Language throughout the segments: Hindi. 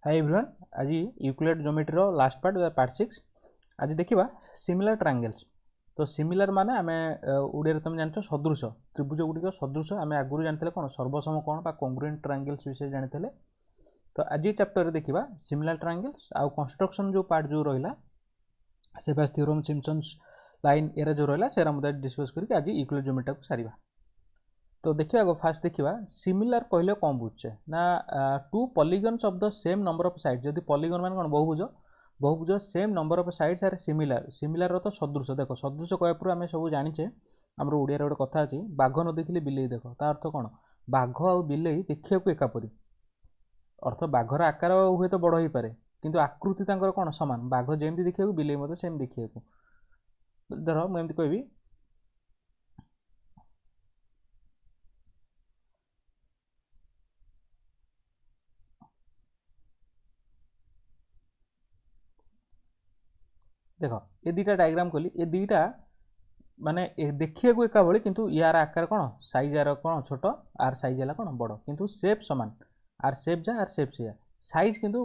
Hi everyone. आज यूक्लिड ज्योमेट्री लास्ट पार्ट 6 आज देखा सिमिलर ट्रायंगल्स। तो सिमिलर माने आमे ओडिया तुम जानछ सदृश त्रिभुज गुड़िक सदृश आम आगुरी जानते कौन सर्वसम कौन बा कॉन्ग्रुएंट ट्रायंगल्स विषय जानते। तो आज चैप्टर देखा सिमिलर ट्रायंगल्स आउ कंस्ट्रक्शन जो पार्ट जो रहा सेबास थ्योरम सिम्पसन्स लाइन एरा जो रहा से मतलब डिस्कस करके आज यूक्लिड ज्योमेट्री को सारिबा। तो देखिए फास्ट देखिए सिमिलर कहले कौन बुझे ना two polygons of the same number of sides. जदि पॉलीगन मान कौन बहुभुज same number of sides are similar similar तो सदृश। देख सदृश कह पूर्व आम सब जाचे आम ओडिया गोटे कथा अच्छी बाघ न देखिले बिलेई देख तार अर्थ कौन बाघ आ बिलेई देखा एकापरी अर्थ बाघर आकार हुए तो बड़ हो पारे किंतु आकृति तांकर कौन सामान बाघ जमी देखा बिलेई मत सेम देखा धर मुझे कहबी देख ये दुटा डायग्राम कली ये दुटा माने देखिए एका भाई किंतु यार आकार कौन साइज यार कौन छोट आर साइज है कौन बड़ किंतु सेप सामान आर सेप जा आर सेप से साइज किंतु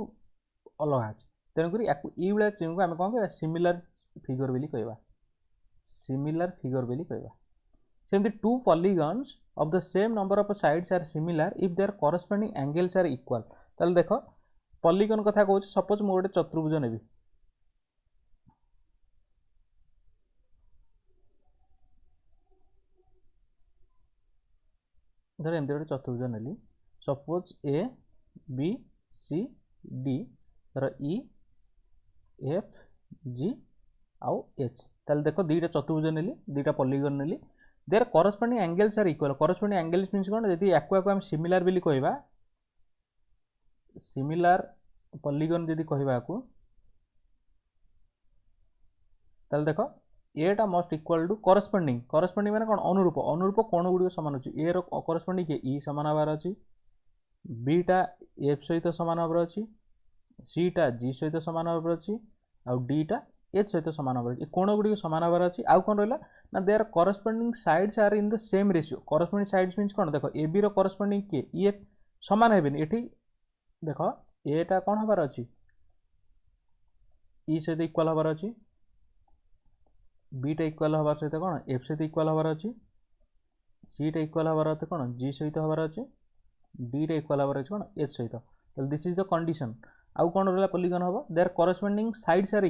अलग अच्छे तेणुक ये चिन्ह को आम कौन कह सिमिलर फिगर बोली कहवा सिमिलर फिगर बोली कहवा। सेमती two polygons of the same number of sides are similar if their corresponding angles are equal. ताले देख पॉलीगन कथा कहूँ सपोज मु गोटे चतुर्भुज नेबी धर एमती गोटे चतुर्भुज नेली suppose A B C D धर ई एफ जी आउ एच। ताले देख दुईटा चतुर्भुज नेली दुईटा पॉलीगन नेली their corresponding angles are equal. Corresponding angles means कौन जदि याकू आम सिमिलर बोली कहबा सिमिलर पॉलीगन जदि कहबा ताले देख एटा must equal to corresponding corresponding माने कौन अनुरूप अनुरूप कोण गुड़ी समान अच्छी ए कॉरस्पॉन्डिंग किए ई सामान हबार अच्छी बीटा एफ सहित सामान हबार अच्छी सीटा जी सहित सामान हबार अच्छी आउ डीटा एच सहित सामान हबार अच्छी कोण गुड़ी सामान हबार अच्छी आउ कौन रहा ना they are corresponding sides are in the same ratio. Corresponding sides means कौन देख ए बी रो कॉरस्पॉन्डिंग किए ये सामान हेबेनी एठी देख एटा कौन हबार अच्छी ई सहित इक्वल हबार अच्छी बीटा इक्वल हबार सहित कौन एफ सहित इक्वल हबार अच्छी सीटा इक्वल हबार अर्थ कौन जी सहित हबार अच्छे डीटा इक्वल हबार अच्छे कौन एच सहित। तो दिस इज द कंडीशन आउ कौन रहा पॉलीगन हम they are corresponding sides are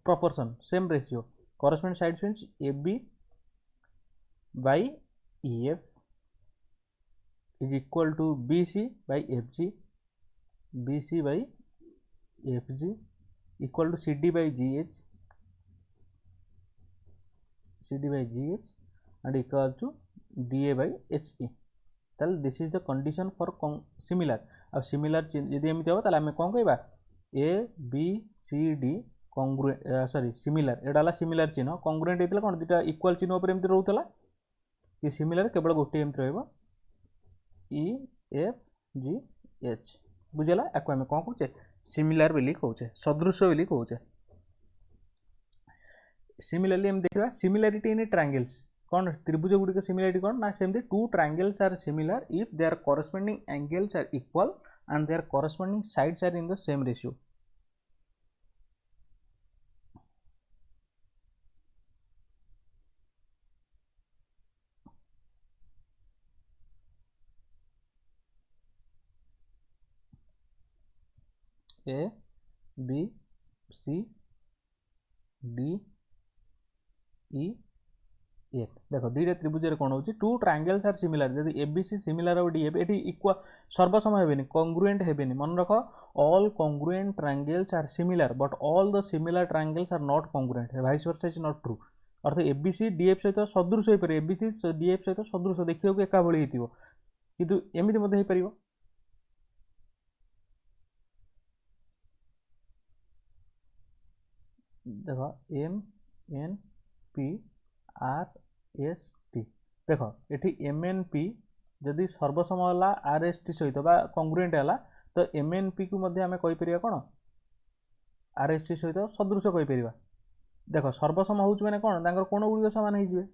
proportion same ratio. Corresponding sides means A B by E F is equal to B C by F G B C by F G equal to C D by G H CD by GH and equal to DA by HE। ताल this is the condition for similar आ सिमिलर यदि एमती हम ताल आम कौन कहबा A B C D congruent sorry similar एटा सिमिलर चिन्ह कॉन्ग्रुएंट होता कौन दुटा इक्वल चिन्ह पर एमती रोला कि सिमिलर केवल गोटे एमती रहिबो ई एफ जी एच बुझेला याको आम कौन कहूचे सिमिलर बोली कहूचे सदृश बोली कहूचे। सिमिलरली हम देखा सिमिलरिटी इन ट्रायंगल्स कौन त्रिभुज गुड़िक सिमिलरिटी कौन ना सेमती two triangles are similar if their corresponding angles are equal and their corresponding sides are in the same ratio. A B C D E F देख दुईटा त्रिभुज कौन हो टू ट्रायंगल्स आर सिमिलर जब एबीसी सिमिलर और डीएफ ये इक्वल सर्वसम हेबेनी कॉन्ग्रुएंट हेबेनी मन रख all congruent triangles are similar but all the similar triangles are not congruent vice versa is not true. Earth ABC DF सहित सदृश हो पारे एबीसी डीएफ सहित सदृश देखा एका भाई हो किंतु एमती मत हो पार देख M N P R S T देख ये एम एन पी जदि सर्वसम है आर एस टी सहित कॉन्ग्रुएंट है तो एम एन पी को आम कहीपर कौन आर एस टी सहित सदृश कहीपर देख सर्वसम हो कौन कोण गुड़िक सामान हो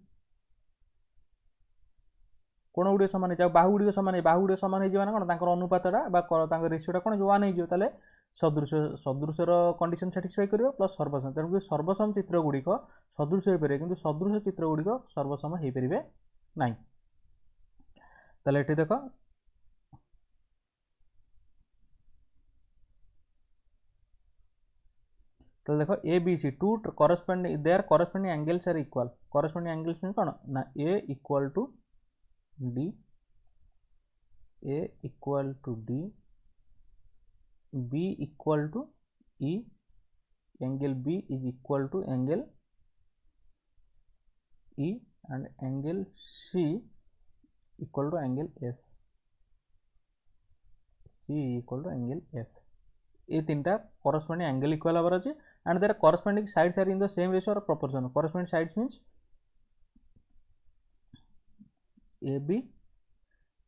कोण गुड़िक सामान हो बाहु गुड़िक सामान बाहु गुड़िक सामान हो कौन अनुपातटा रेसीटा कौन 1 हो सदृश सदृशर कंडीशन साटिस्फाई करियो प्लस सर्वसम तेणुक सर्वसम चित्र गुड़िक सदृश हो पारे किंतु सदृश चित्र गुड़िक सर्वसम हो पारे ना। ताले एठी देख तो देखो A B C to corresponding their corresponding angles are equal corresponding angles mean कौन ना A equal to D B equal to E angle B is equal to angle E and angle C equal to angle F ये तीनटा corresponding angle equal होबार अछि and their corresponding sides are in the same ratio or proportion. Corresponding sides means AB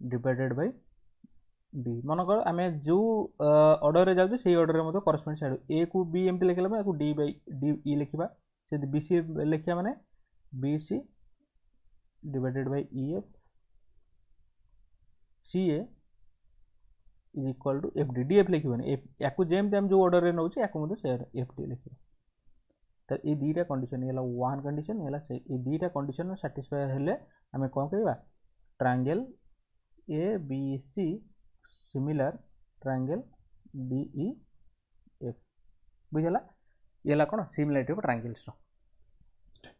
divided by D. मनकर आमे जो ऑर्डर रे जाउछे सेही ऑर्डर रे मते corresponding side A को B एमती लिखला बा को D by D E लिखिबा से BC लिखिया माने BC divided by EF CA is equal to FD DF लिखिबने याकू जेमते हम जो ऑर्डर रे नउछे याकू मते से FD लिखिबा तो ये दीटा कंडीशन येला वन कंडीशन येला से ये दीटा कंडीशन सैटिस्फाई हेले हमें कोन कहबा triangle ABC similar triangle DEF बुझला येला कोन सिमिलरिटी ऑफ ट्रायंगल्स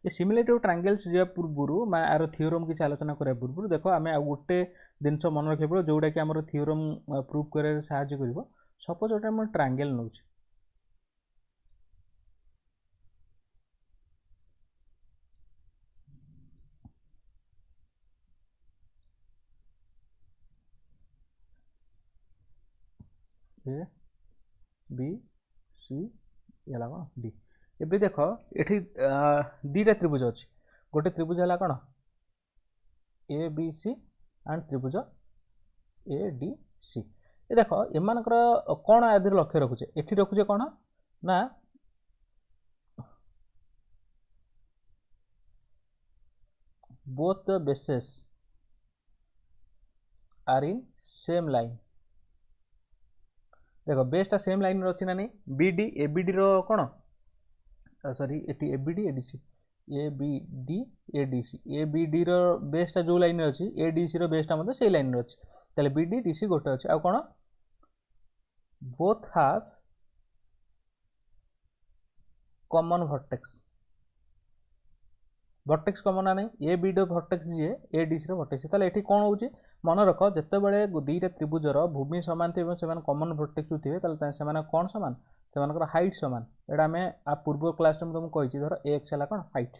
ये सिमिलरिटी ऑफ ट्रायंगल्स जे पूर्वरु मैं आरो थ्योरम की आलोचना करे पूर्वरु देखो आमे आ गोटे दिनस मन रखे पड़ो जोटा कि हमर थ्योरम प्रूव करे सहायता करिवो सपोज ओटा हम ट्रायंगल नउछ ए बी सी येला कोन डी एबे देखो एठी दीटा त्रिभुज अछि गोटे त्रिभुज हला कोन ए बी सी एंड त्रिभुज ए डी सी ये देखो एमानकर कोन आदिर लक्ष्य रखुचे एठी रखुचे कोन ना both the bases are in same line देखो बेसटा सेम लाइन रछि ना नहीं बीडी एबीडी रो कोन सॉरी एटी ABD ADC ABD ADC ABD रो बेसटा जो लाइन रे अछि एडीसी रो बेसटा मते सेही लाइन रे अछि तले बीडी डीसी गोटे अछि आ कोन both have common vertex common ना नहीं ए बीडी वर्टेक्स जे ए डीसी रो वर्टेक्स तले एठी कोन होउची मन रख जते बेले दुईटा त्रिभुजर भूमि समान थे से कॉमन वर्टेक्स थे से कौन सामान से हाइट सामान एटा आम आ पूर्व क्लास में तुमको कही धर एक्स है कौन हाइट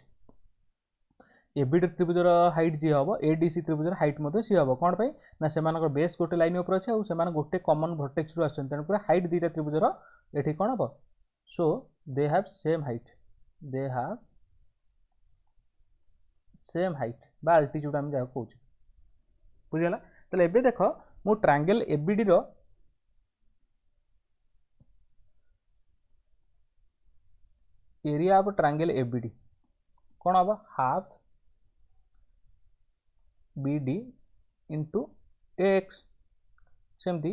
एबीडी त्रिभुजर हाइट जी हम एडीसी त्रिभुजर हाइट सी हम कौन पाई ना से बेस गोटे लाइन उपर अच्छे और गोटे कॉमन वर्टेक्स रु आसछन तेणुकर हाइट दुईटा त्रिभुजर एठी कौन हम so they have same height बा अल्टीट्यूड आम जहाँ कहूँ बुझीगला ताले एबे देखो मु ट्रायंगल एबीडी रो एरिया ऑफ ट्रायंगल एबीडी कोन हबो हाफ बीडी इनटू एक्स सेमती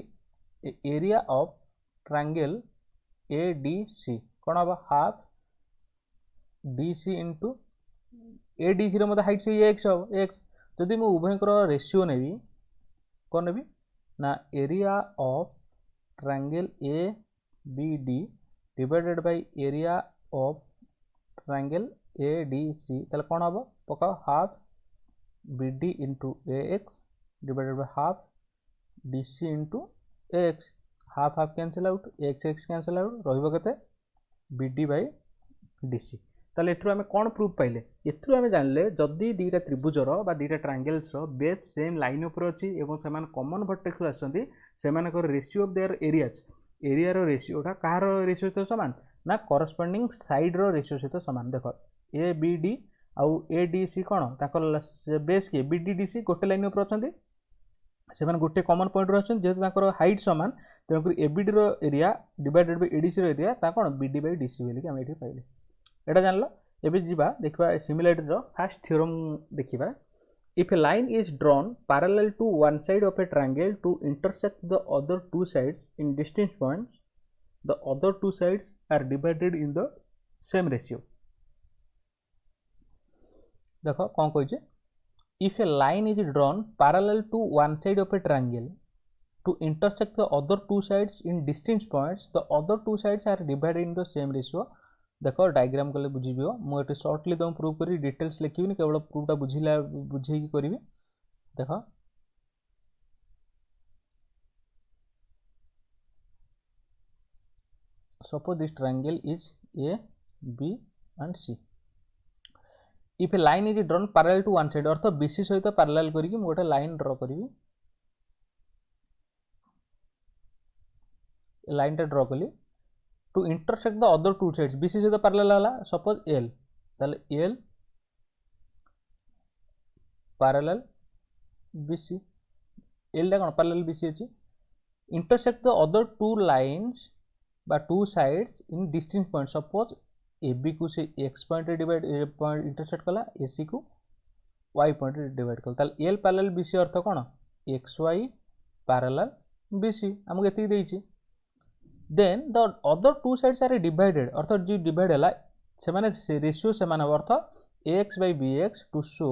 एरिया ऑफ ट्रायंगल एडीसी कोन हबो हाफ डीसी इनटू एडीसी रो मते हाइट से एक्स हबो एक्स जदि मु उभयकर रेशियो नेबी कौन नेबी ना area of triangle A B D divided by area of triangle A D C ताले कौन हम पकाओ half B D into A X divided by half D C into A X half half cancel out X X cancel out रहिबो केते B D by D C ताले एथरो आमे कोन प्रूफ पाइले एथरो आमे जानले जदी दीटा त्रिभुजर बा दीटा ट्रायंगल्स रो बेस सेम लाइन ऊपर अछि एवं समान कॉमन वर्टेक्स आछंती सेमानकर ratio of their areas area रो रेशियोटा कहार रेशियो सहित समान ना करस्पॉन्डिंग साइड रो रेशियो सहित समान देखो ए बी डी आउ ए डी सी कोन ताकर बेस के बी डी डी सी गोटे लाइन ऊपर अछंती सेमान गोटे कॉमन पॉइंट रो अछन जेतु ताकर हाइट समान तेनकर ए बी डी रो area divided by A D C रो एरिया ता कोन B D by D C बोली कि हम एठी पाइले एटा जानलो एबे जीवा देखबा सिमिलरिटी रो फर्स्ट थ्योरम देखिबा if a line is drawn parallel to one side of a triangle to intersect the other two sides in distance points the other two sides are divided in the same ratio. देखो कौन कहे, if a line is drawn parallel to one side of a triangle to intersect the other two sides in distinct points, the other two sides are divided in the same ratio. देखो डायग्राम कले बुझिबियो, मु एटी शॉर्टली तुम प्रूव करी, डिटेल्स लिखिबिनी, केवल प्रूफटा बुझिला बुझेकी करिवि. देखो suppose this triangle is A, B and C. If a line is drawn parallel to one side, earth BC सहित parallel करिकी मु गोटे लाइन ड्रॉ करिवि. लाइन टा ड्रॉ कली to intersect the other two sides, BC सहित parallel हला. सपोज L, ताले L parallel BC, L टा कोन parallel BC अछि. Intersect the other two lines बा two sides in distinct point. Suppose AB को से x point divide point intersect कला, AC को y पॉइंट डिवाइड कला. ताले L पैरेलल BC अर्थ कोन, xy पैरेलल BC हमको एति देइछि. Then the other two sides are divided, अर्थ जो डिवाइड हला से माने रेशियो से माने अर्थ ax by bx to show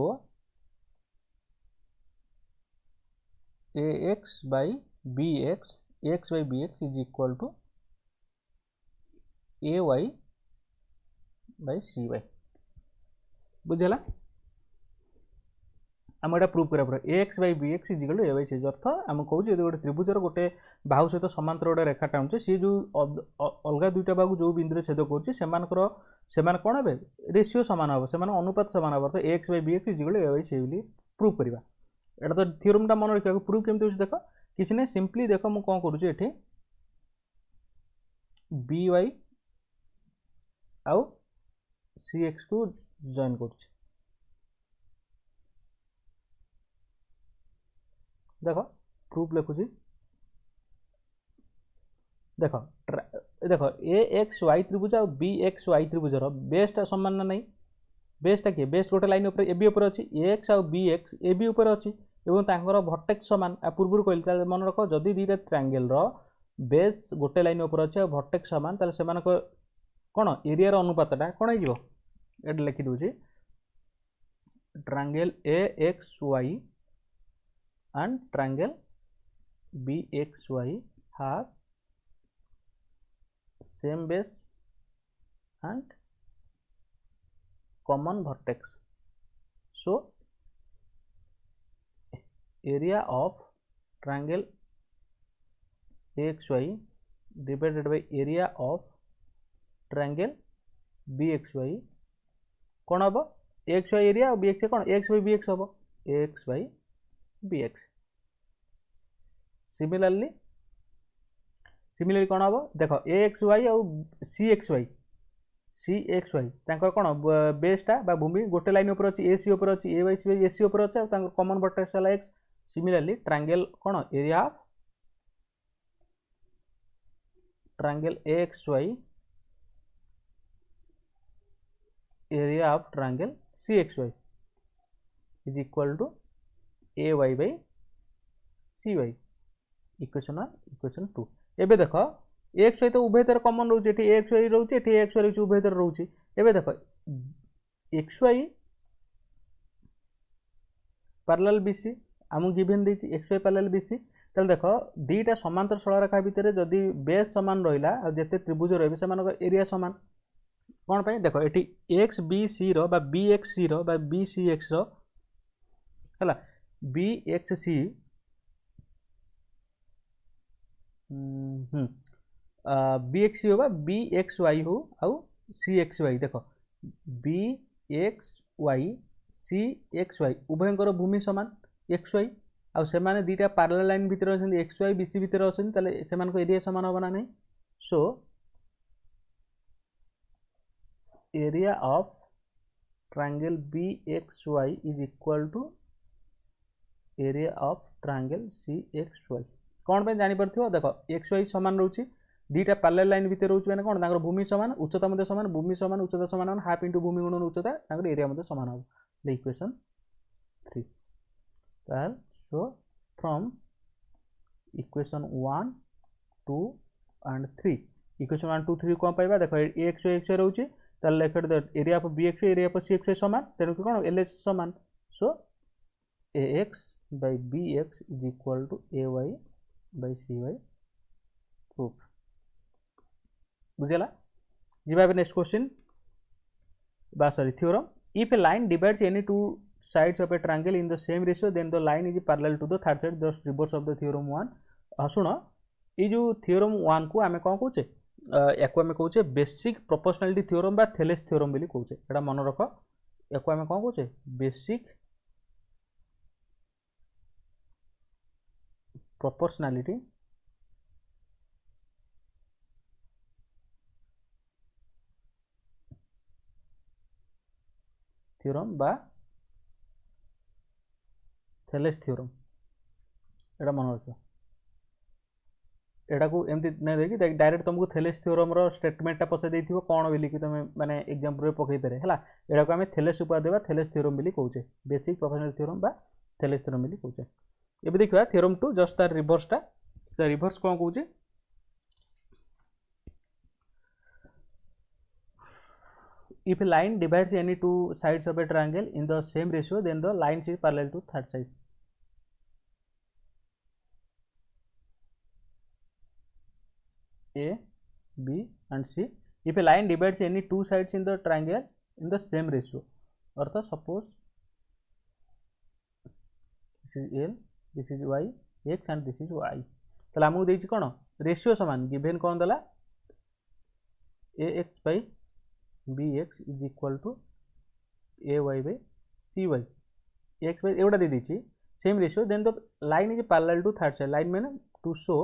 ax by bx, ax by bx is equal to ay by cy. बुझला आम एटा प्रूव करा पड़े. ax by bx is equal to a by c. अर्थ आम कहूँ यदि गोटे त्रिभुजर गोटे बाहु सहित समांतर गोटे रेखा टाणुचे, सी जो अलग दुईटा बाहु जो बिंदु छेद कर सेमान कौन हे रेशियो सामान हम, से अनुपात सामान हम. तो ax by bx is equal to a by c बोली प्रूव करवा. एटा तो थ्योरमटा मन रखा. प्रूव केमती होछि देख, किसी नहीं सिंपली देख मु कौन करूँ एठी by आउ cx को जॉइन करूँ. देख प्रूफ लिखुची, देख देख AXY त्रिभुज और BXY त्रिभुजर बेसटा समान ना नहीं. बेसटा किए, बेस गोटे लाइन ऊपर AB ऊपर अच्छी, AX और BX AB ऊपर अच्छी एवं तांकर भर्टेक्स समान. आ पूर्व कहली मन रख, जदि दुईटा ट्रायंगल रो बेस गोटे लाइन ऊपर अच्छे और भर्टेक्स समान, ताले सेमान कौन एरिया अनुपातटा कौन हो, ये लिखि दूची triangle AXY and triangle BXY have same base and common vertex. So area of triangle AXY divided by area of triangle BXY कौन हम, AXY एरिया और BXY कौन, AX by BX हम, AX by BX. सिमिलरली कौन हम देख AXY और CXY तांकर कौन बेसटा बा भूमि गोटे लाइन ऊपर अच्छी, AC ऊपर अच्छी, A by C AC ऊपर अच्छे और कॉमन वर्टेक्स है X. सिमिलरली ट्रायंगल कौन area of triangle AXY area of triangle CXY is equal to AY by CY. Equation 2. एबे देख AXY तो उभय तरह कॉमन रोचे, एठी AXY रोचे, एठी AXY रोचे, उभय तरह रोचे. एबे देख XY पैरेलल BC आमु गिवन देछि, XY पैरेलल BC. तल देख दीटा समांतर सरलरेखा भितर जदि बेस समान रहिला आ जते त्रिभुज रहबे सेमानक एरिया समान. कोन पय देख एठी XBC रो बा BXC रो बा BCX रो हला BXC BXC होगा BXY हो आउ CXY. देख BXY CXY उभयंकर भूमि समान XY आउ से माने दीटा पैरेलल लाइन भितर अछन XY BC भितर अछन, ताले सेमान को एरिया समान होबा ना नहीं. So area of triangle BXY is equal to area of triangle CXY. कौन पे जानी पड़थियो देख XY समान रहउची, दीटा पैरेलल लाइन भितर रहउची माने कोन तांकर भूमि समान, उच्चता मध्ये समान, भूमि समान उच्चता समान, हाफ इनटू भूमि गुणन उच्चता, तांकर एरिया मध्ये समान हो. The equation 3. ताल so from equation 1 2 and 3 equation 1 2 3 कौन पाइबा देख ए एक्स वाई रोचे ताले area of B X area of C X सामान तेणु कौन एल एच सामान so A X by B X is equal to A Y by C Y proof बुझेला जीवा नेक्स्ट क्वेश्चन बा sorry theorem if a line divides any two sides of a triangle in the same ratio then the line is parallel to the third side just reverse of the theorem 1 सुन ये जो theorem 1 को आमे कौन कहूचे याको आमे कहूचे बेसिक प्रोपोर्शनलिटी थ्योरम बा थेलेस थ्योरम बोली कहूचे एटा मन रख याको आमे कौन कहूचे बेसिक प्रोपोर्शनलिटी थ्योरम बा थेलेस थ्योरम एटा मन रख एटा को एमती नहीं देखि डायरेक्ट तुमको थेलेस थ्योरम रो स्टेटमेंट पचार देथिबो कोन बोली कि तुम माने एग्जांपल रे पकई पारे हला एटा को हमें थेलेस उपाय देबा थेलेस थ्योरम बोली कहूचे बेसिक प्रोपोर्शनल थ्योरम बा थेलेस थ्योरम बोली कहूचे एबे देखिबा थ्योरम 2 जस्ट तार रिवर्सटा त रिवर्स कोन कहूचे if a line divides any two sides of a triangle in the same ratio then the lines is parallel to third side A B and C if a line divides any two sides in the triangle in the same ratio अर्थात suppose this is L this is Y X and this is Y तला हमको देछि कोन रेशियो समान गिवन कोन दला AX by bx is equal to ay by cy x by एवढा दे दीची same ratio then the line is parallel to third side line मैंने to show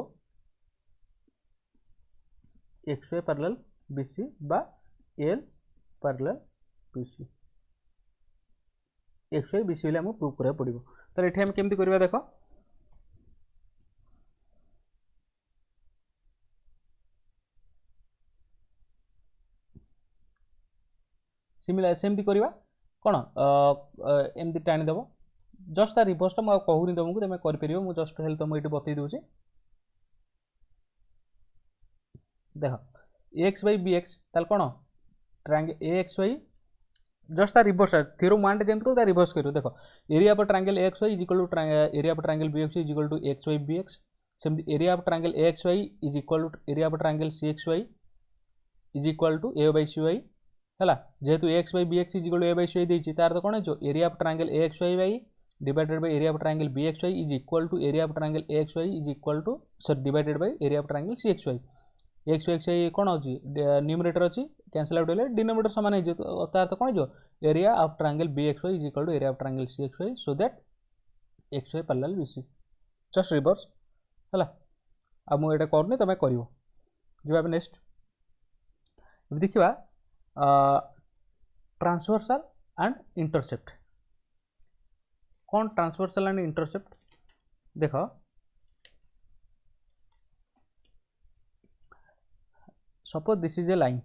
X Y parallel BC बा L parallel BC X Y BC वाले हमको प्रूव करा पड़िबो तो एठी हम केमती करबा देखो सिमिलर सेमती करवा कौन एमती टाणी देव जस्ट तार रिवर्सटा मुझे कहूनी तुमको तुम कर मुझे जस्ट हेल्प तुमको ये बतई दूसरी देख एक्स बै बी एक्स ताल कौन triangle A X Y just तार रिवर्स थ्योरम 1 जमी तार रिवर्स कर देख area of triangle A X Y is equal to area of triangle B X is equal to X Y B X सेमती area of triangle A X Y is equal to area of triangle C X Y is equal to A by C Y है जेहेतु X by B X is equal to A by C Y देछि तार तो कौन जो area of triangle A X Y by divided by area of triangle B X Y is equal to area of triangle A X Y is equal to sorry divided by area of triangle C X Y X Y कौन होची न्यूमरेटर अच्छी कैंसल आउट होले डिनोमिनेटर समान है जो तार तो कौन जो area of triangle B X Y is equal to area of triangle C X Y so that X Y parallel B C just reverse है अब मुझे ये करनी तुम कर जी नेक्स्ट देखा ट्रांसवर्सल एंड इंटरसेप्ट कौन ट्रांसवर्सल एंड इंटरसेप्ट देख suppose this is a line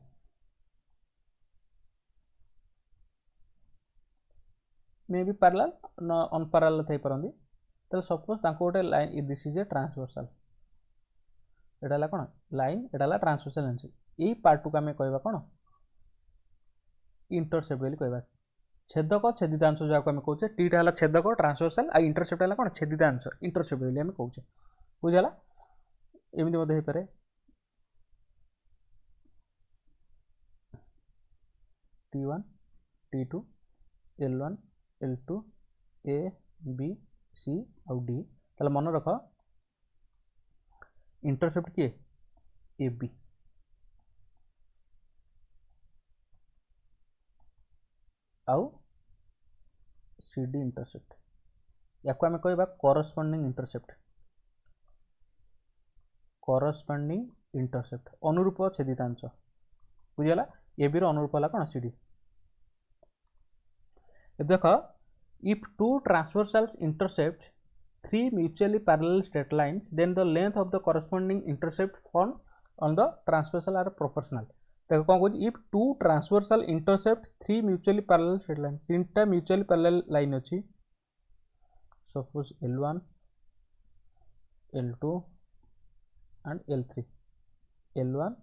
may be parallel न अनपैरेलल थई परंदी तो सपोज तांको गोटे line this is a transversal एटा ला कोन लाइन एटा ला ट्रांसवर्सल लाइन यही पार्ट को आम कहवा कौन इंटरसेप्ट बोली कहवा छेदक छेदितांश जहाँ आम कहे टीटा है छेदक ट्रांसवर्सल आ इंटरसेप्ट है कौन छेदितांश इंटरसेप्ट बोली आम कहे बुझेगा एमती मत हो पारे T1 T2 L1 L2 A B C आउ D ताले मन रख इंटरसेप्ट किए ए बी आउ सी डी इंटरसेप्ट या आम कहवा करस्पॉन्डिंग इंटरसेप्ट अनुरूप छेदितांश बुझीगला ए बी अनुरूप है कौन सी डी देख if two transversals intercept three mutually parallel straight lines then the length of the corresponding intercept found on the transversal are proportional देखो कौन कहूँ if two transversal intercept three mutually parallel straight line तीन टा mutually parallel line अच्छी suppose L1 L2 and L3 L1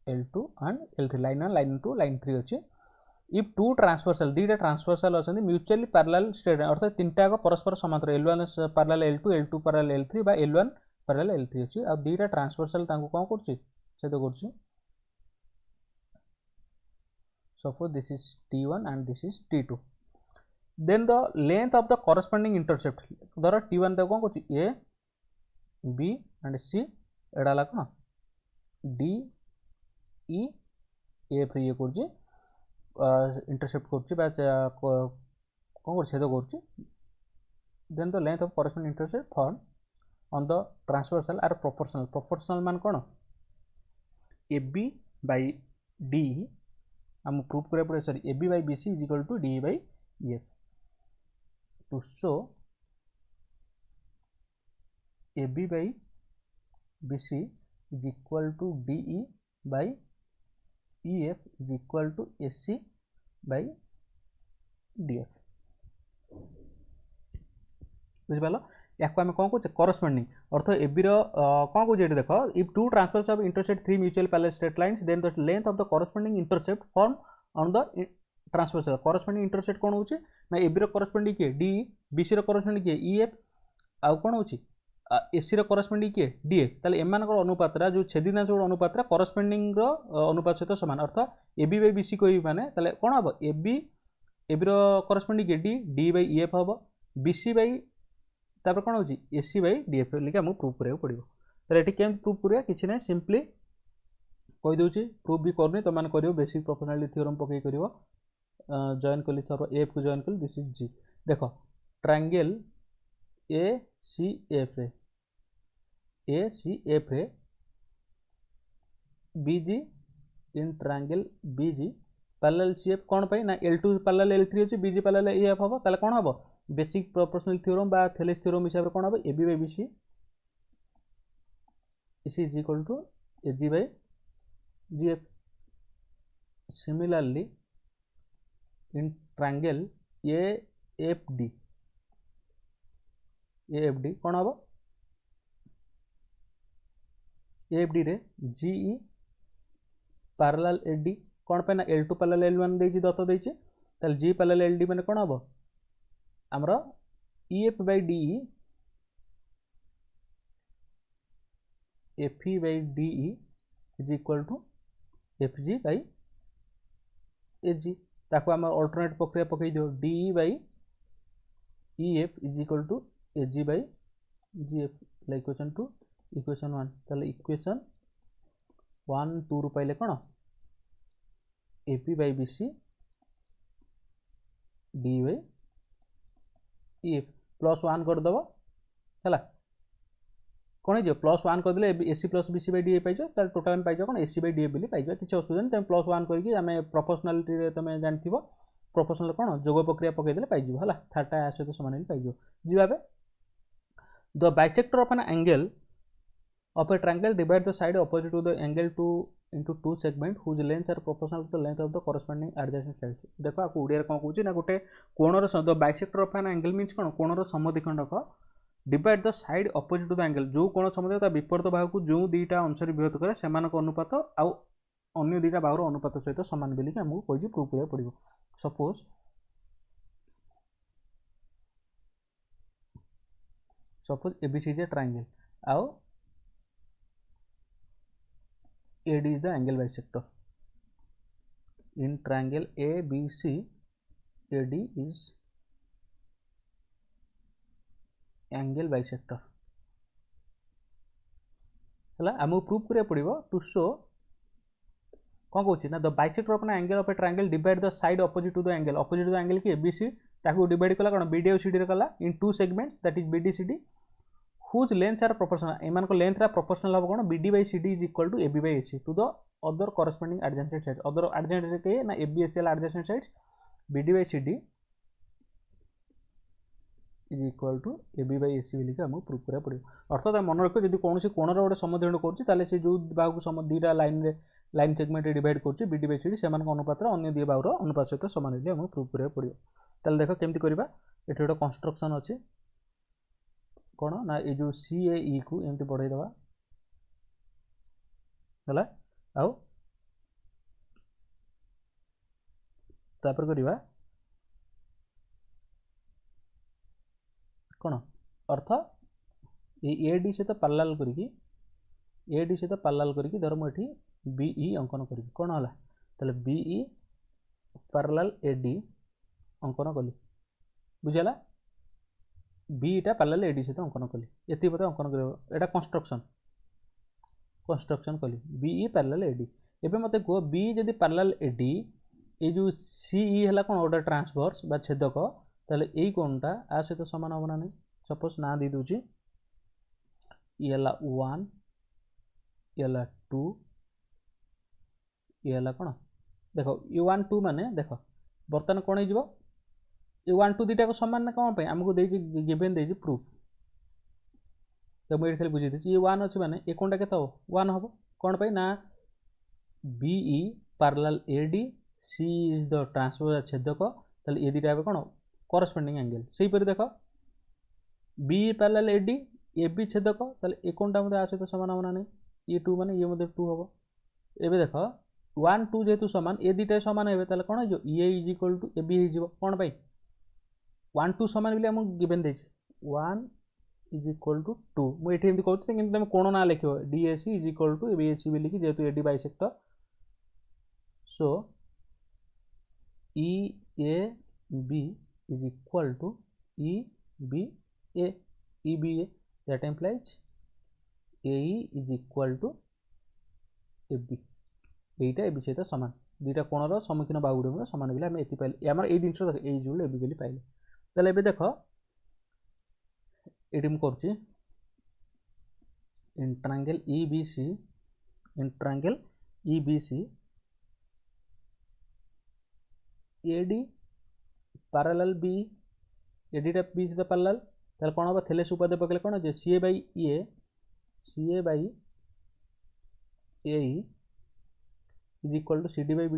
L2 and L3 line 1 line 2 line 3 अछि if two transversal दीटा ट्रांसवर्सल अछंती म्यूचुअली पैरेलल स्ट्रेट अर्थात तीनटा को परस्पर समांतर L1 parallel L2 L2 parallel L3 बा L1 पैरेलल L3 अछि आ दीटा ट्रांसवर्सल तांको कोन करछि छेद करछि suppose this is T1 and this is T2 then the length of the corresponding intercept धर T1 देखो कोन करछि A B and C एडा ला कोन D E F ये करछि इंटरसेप्ट करछि बा कोन कर छेद करछि then the length of corresponding intercept found on the transversal are proportional मान कोन AB by D हम प्रूव करे पड़े sorry AB by BC is equal to DE by EF to show AB by BC is equal to DE by EF is equal to AC by DF बुझिपाल याको आम कौन कहे करस्पॉन्डिंग अर्थ एबी कौन कहे देख if two transversals of intercept three mutual parallel straight lines then the length of the corresponding intercept form on the transversal corresponding intercept कौन होची ना एबी रो करस्पॉन्डिंग किए डी बीसी रो करस्पॉन्डिंग किए ईएफ आउ कौन होची एसी रो करस्पॉन्डिंग किए डीएफ ताले एमानकर अनुपातरा जो छेदिनांश अनुपातरा करस्पॉन्डिंग रो अनुपात सहित समान अर्थ एबी बाय बीसी कोइ माने ताले कौन हबो एबी रो करस्पॉन्डिंग किए डी डी बाय ईएफ हबो बीसी बाय तापर कौन होची एसी बाय डीएफ लिखा हमको प्रूव करिया पड़िबो ताले एठी केम प्रूव करिया किछि नै सिंपली कहि दोची प्रूव भी करनी तो मान करियो बेसिक प्रोपोर्शनलिटी थ्योरम पकई करियो जॉइन कली सर एफ को जॉइन कली दिस इज जी देखो ट्रायंगल ए सी एफ रे BG in triangle BG parallel CF कौन पाई ना L2 पैरेलल L3 अछि बीजी पैरेलल EF हबो ताले कौन हबो बेसिक प्रोपोर्शनल थ्योरम बा थेलेस थ्योरम हिसाब रे कौन हबो AB by BC is equal to AG by GF similarly in triangle AFD कौन हबो AFD रे GE पैरेलल AD कौन पे ना L2 पैरेलल L1 देछि दत्त देछि ताल G पैरेलल LD माने कौन हबो हमरा EF by DE FE by DE is equal to FG by AG ताको हम अल्टरनेट प्रक्रिया पकई दियो DE by EF is equal to AG by GF like equation 2 equation 1 ताले इक्वेशन 1 2 रु पाइले कोन AP by BC DE by EF plus 1 कर दबो हला कोन जे प्लस 1 कर दिले AC plus BC by DE पाइजो ताल टोटल पाइजो कोन AC by DF बिली पाइजो किछ असुविधा नै तमे प्लस 1 करके हमें प्रोपोर्शनलिटी रे तमे जानथिबो प्रोपोर्शनल कोन जोग प्रक्रिया पकई देले पाइजो हला थर्टा आसे तो समान पाइजो जिबाबे the bisector of an angle of a triangle divide the side opposite to the angle into two segment whose lengths are proportional to the length of the corresponding adjacent sides देखो आपको ओडिया कोन कहूची ना गोटे कोणर the bisector of an angle means कोन कोणर समद्विखंडक divide the side opposite to the angle जो कोण समद्विखंडक ता विपरीत भाग को जो दीटा अंश रे विभक्त करे सेमानक अनुपात आ अन्य दीटा भाग रो अनुपात सहित समान बेली कि हमहु कहजी प्रूव करिया पड़िबो suppose ABC is a triangle आउ AD is the angle bisector. In triangle ABC, AD is angle bisector. हला हमको प्रूव करिया पड़िबो टू शो कोन कहूची ना the bisector of an angle of a triangle divide the side opposite to the angle की ABC ताको डिवाइड कला कोन BD और CD रे कला in two segments that is BD CD whose lengths are proportional एमान को लेंथ रा प्रोपोर्शनल हो कोन BD by CD is equal to AB by AC to the other corresponding adjacent sides other adjacent के ना AB AC adjacent sides BD by CD is equal to AB by AC लिखा हमको प्रूव करिया पड़ियो अर्थात मन रखो जदी कोनोसी कोणर गोटे समद्विखंड करछि ताले से जो भाग को सम दीटा लाइन सेगमेंट डिवाइड करछि BD by CD सेमान को अनुपात अन्य दी भाग रो अनुपात सहित समान हेले हमको प्रूव करिया पड़ियो ताले देखो केमति करबा एठी गोटे कंस्ट्रक्शन अछि कौन ना ये जो CAE को एमती बढ़ाई दबा हला आउ तापर करवा कौन अर्थ एडी सहित पार्लाल करी एडी सहित पार्लाल करी धर मुझे बीई अंकन करी कौन है ताले बीई पार्लाल एडी अंकन कली बुझीगला बीटा पार्लाल एडी सहित अंकन कली ये पते अंकन कर कंस्ट्रक्शन कली बीई पार्लाल एडी एबे मते कह बी जदि पार्लाल एडी ये जो सीई है कौन गोटे ट्रांसवर्स बा छेदक ताले यही कोणटा आ सहित सामान हम ना नहीं सपोज ना दे दूची ये 1 ये 2 ये कौन देख ये 1 2 माने देख बर्तमान कौन हो ये 1 2 दुटा को सामान ना कौन आमको गिवेन देजी प्रूफ तो मुझे खाली बुझे ये 1 अच्छे माने ये कोणटा केते हो 1 हम कौन पाई ना BE parallel AD C is the transverse छेदक ताले ये दुटा कौन करस्पोंडिंग एंगल से पर देख B parallel AD A B छेदक ताले ए कोणटा मते आ सहित समान होना नहीं ये 2 माने ये मते 2 हबो एबे देख 1 2 जेतु समान ए दुटा समान हेबे ताले कोन हो A is equal to A B हे जिवो कोन भाई 1 2 समान बिले हम गिवन देछि 1 इज इक्वल टू 2 मु एठी एमति कहउछि किंतु तुम कोण ना लिखियो DAC is equal to ABAC बिले कि जेतु AD bisector so E A B is equal to EBA EBA that implies AE is equal to AB एटा ए विषय समान दुईटा कोणर सम्मुखीन बाहुगुड़ समान बोले आम ये पाइले आम ये जिन देख ये जो एबी बोली पाइले ताले एबे देख ये मुझे करुच्ची इन ट्रायंगल EBC AD पैरेलल बी एडीटा बी सहित पैरेलल ताले कौन हम थेलेस उपाधि पकड़े कौन जे CA by A is equal to CD by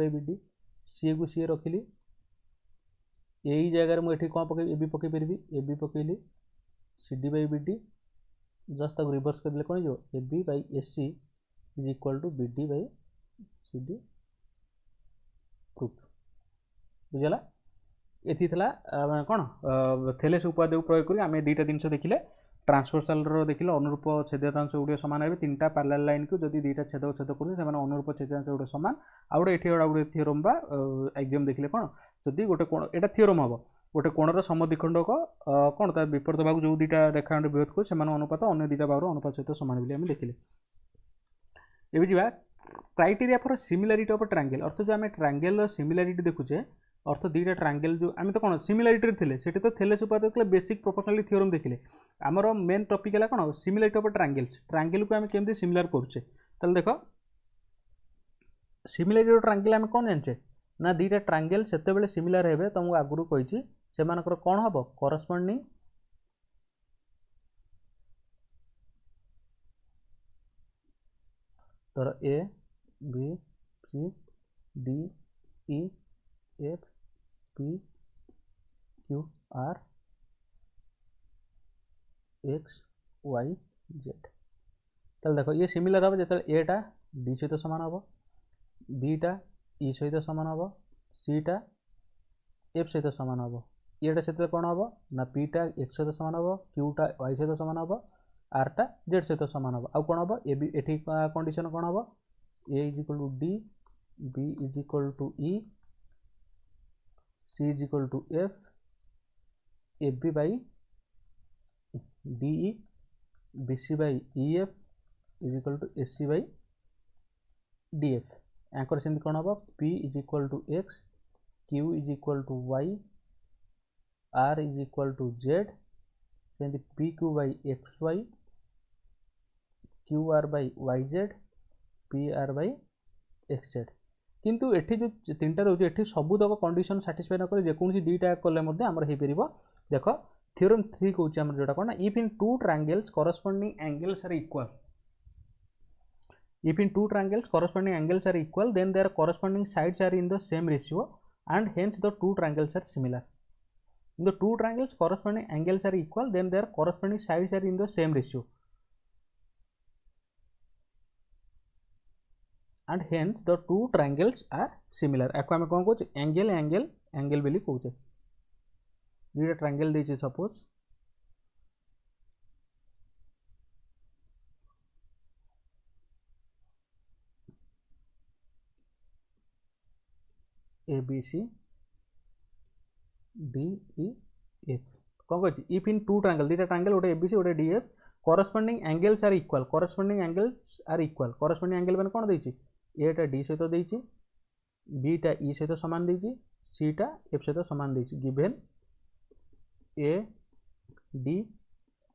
BD CA को सीए रखिली यही जगह मुझे कौन पकड़ ए बी पकई पारि ए बी पकईली सीडी बाई बीडी जस्ट तक रिवर्स कर कौन जो A B by S C is equal to BD by CD proof बुझेगा ये कौन थेलेस उपाधि प्रयोग कर आम दुईटा जिन देखिले ट्रांसवर्साल देखिले अनुरूप छेदांश गुड़े सामान है 3टा पैरेलल लाइन को जब दुईटा छेद छेद कर अनुरूप छेदांश गुड़े सामान आउ गोटे गोटे थ्योरम बा एग्जाम देखिले कौन जदि गोटे कोण एटा थ्योरम हम गोटे कोणर समद्विखंडक कौन तार विपरीत भाग जो दुईटा रेखाखंड बृहत को अनुपात अन्य दुईटा भाग अनुपात सहित सामान बोली आम देखिले एबे जीवा criteria for similarity of triangle अर्थ जो आम ट्रायंगल सिमिलारिटी देखुचे अर्थ दुईटा ट्रायंगल जो आम तो कौन सिमिलारिटी थे सेठी तो थेलेस उपाधि बेसिक प्रोपोर्शनालिटी थ्योरम देखिले आमर मेन टॉपिक है कौन सिमिलारिटी ऑफ ट्रायंगल को आम केमती सिमिलार करुचे ताले देख सिमिलारिटी ऑफ ट्रायंगल आम कौन जानचे ना दुईटा ट्रायंगल सेते बेले सिमिलार हेबे तुमको आगुरु कहिछि सेमानकर कौन हबो करस्पोंडिंग तर A B C D E F P Q R X Y Z ताले देखो ये सिमिलर हम जो एटा डी सहित सामान हम बीटा ई सहित सामान हम सीटा एफ सहित सामान हम एटा से कौन हम ना पीटा एक्स सहित सामान हम क्यूटा वाई सहित सामान हम आरटा जेड सहित सामान हम आउ कौन हम ए बी एठी कंडीशन कौन हम A is equal to D B is equal to E C is equal to F A B by D E B C by E F is equal to S C by D F यांकर सेमती कौन हम P is equal to X Q is equal to Y R is equal to Z सेमती P Q by X Y Q R by Y Z P R by x Z किंतु एठी जो 3टा रोचे एठी सबुतक कंडीशन सैटिस्फाई न करे जेकोसी दुईटा कले मध्य आमर हे परिबो देखो थ्योरम 3 कहउची आमर जोटा कोन if in two triangles corresponding angles are equal if in two triangles corresponding angles are equal then their corresponding sides are in the same ratio and hence the two triangles are similar. In the two triangles corresponding angles are equal then their corresponding sides are in the same ratio and hence the two triangles are similar. याको आम कौन कौचे एंगल एंगल एंगल बोली कौचे दुईटा ट्रायंगल देछि suppose A B C D E F कौन कौचे इफ इन टू ट्रायंगल दुईटा ट्रायंगल गोटे ए बी सी गोटे D F corresponding angles are equal corresponding angles are equal corresponding angle माने कौन देछि ए टा डी सहित देछि बी टा ई सहित समान देछि सी टा एफ सहित समान देछि given A D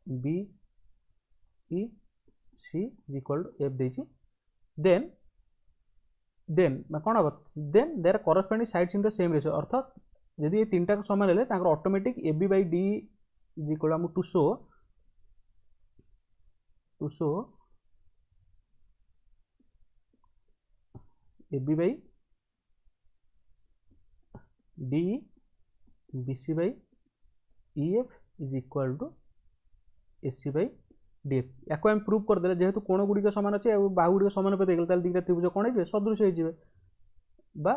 B E C equal to F देछि देन कौन हम then their corresponding sides in the same ratio अर्थात यदि ये तीनटा समान हेले ताकर automatic A B by D is equal to to show AB by D BC by EF is equal to AC by DF याको हम प्रूव कर देले जेहेतु कोण गुडी समान अछि बाहु गुडी समान पे देखल ताल दिगरा त्रिभुज कोण हे सदृश हे जिवे बा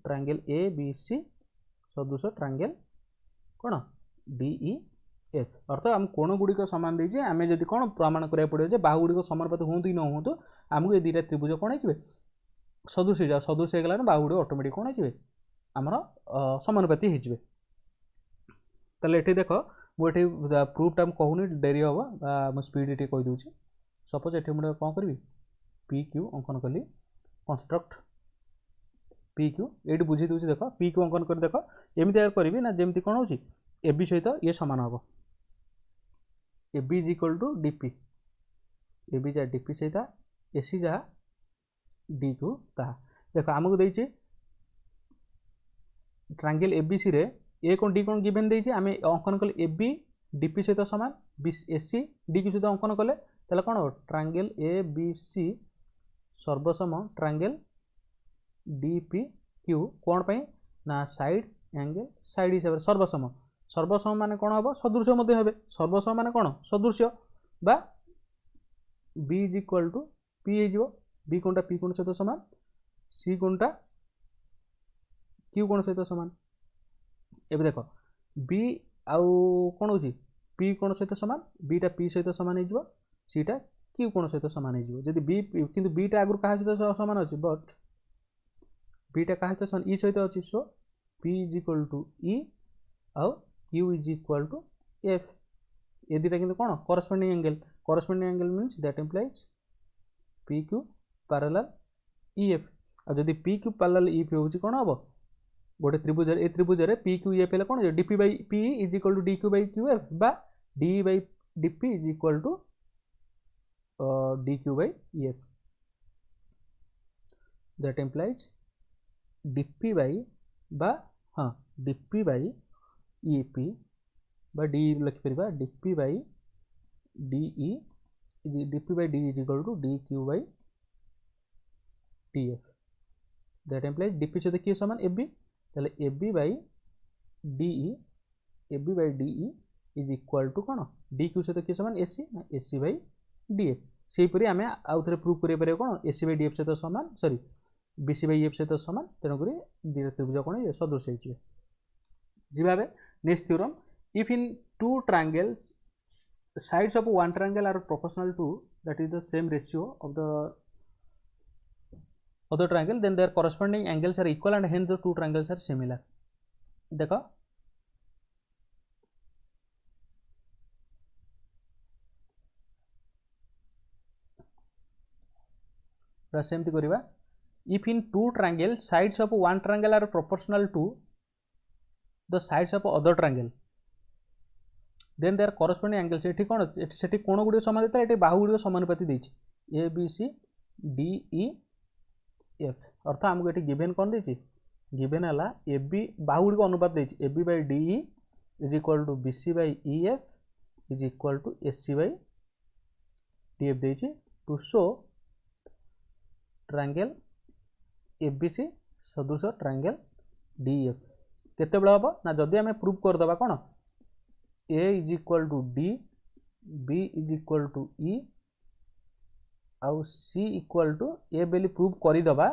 ट्रायंगल ABC सदृश ट्रायंगल कोण DEF अर्थात हम कोण गुडी समान देछि आमे जदि कोण प्रमाण करिया पड़ियो जे बाहु गुडी समानुपात होंतु न होंतु हमहु ए दिगरा त्रिभुज कोण हे जिवे सदृश हे सदृश हे गला बाहु गुडी ऑटोमेटिक कोण हे जिवे हमर समानुपाती हे जिवे तले एठी देखो मुझे प्रूफ टाइम कहूनी डेरी हम मुझे स्पीड ये कही दूसरी सपोज ये मुझे कौन करी पी क्यू अंकन कली कंस्ट्रक्ट पी क्यू ये बुझी दूसरी देख पी क्यू अंकन कर देख एमती करी ना जमी कौन हो ए बी सहित ये सामान हम A B is equal to DP A B जहाँ डीपी सहित ए सी जहाँ डी क्यू ता देख आमको देती ट्रायंगल ए बी सी रे ए कौन डी कौन गिवन देछि आमे अंकन कले ए बी डीपी सहित समान ए सी डी क्यू सहित अंकन कले तले कौन हो ट्रायंगल ए बी सी सर्वसम ट्रायंगल डीपी क्यू कौन पे ना साइड एंगल साइड हिसाब से सर्वसम सर्वसम माने कौन हम सदृश मध्य हे सर्वसम माने कौन सदृश बा B is equal to P हो बी कोनटा पी कोन सहित समान सी कोनटा क्यू कोन सहित समान एबे देखो बी आउ कौन हो पी कोण सहित सामान बीटा पी सहित सामान हो सीटा क्यू कोण सहित सामान हो जदि बी किंतु बीटा आगु कहा सहित सामान अच्छे बट बीटा कहा सहित सामान ई सहित अच्छी so P is equal to E आउ Q is equal to F A दुटा किंतु कौन corresponding angle means that implies P Q parallel E F आ जदि P Q parallel E F हो कौन हम गोटे त्रिभुज ए त्रिभुज पी क्यू एफ है कौन DP by P is equal to D Q by Q F बा D by DP is equal to D Q by F that implies DP by बा हाँ डीपी बै ई पी बा डी लिखिपर DP by D E DP by D is equal to D Q by T F that implies DP सहित किए सामान ए बी ताले A B by D is equal to कौन डी क्यू सहित किए सामान A C by D F से परी आमे आउ थे प्रूव करें कौन A C by D F सहित सामान sorry B C by F सहित सामान तेणुक दुईटा त्रिभुज कौन सदृश हो जी next theorem if in two triangles sides of one triangle are proportional to that is the same ratio of the other triangle then their corresponding angles are equal and hence the two triangles are similar देखो सेमती करिबा if in two triangles sides of one triangle are proportional to the sides of other triangle then their corresponding angles एठी कोन सेठी कोण गुडी समान देता एठी बाहु गुडी समानुपाती देछि A B C D E F अर्थात आमको ये गिवेन कौन देछि गिवेन है ए बी बाहु गुड़ी अनुपात देछि A B by D E is equal to B C by E F is equal to S C by D F देछि to show triangle A B C सदृश ट्रायंगल डी एफ केते बेला हम ना जदि आम प्रूव करदे कौन A is equal to D B is equal to E आउ सी इक्वल टू ए बेली प्रूव करदेबा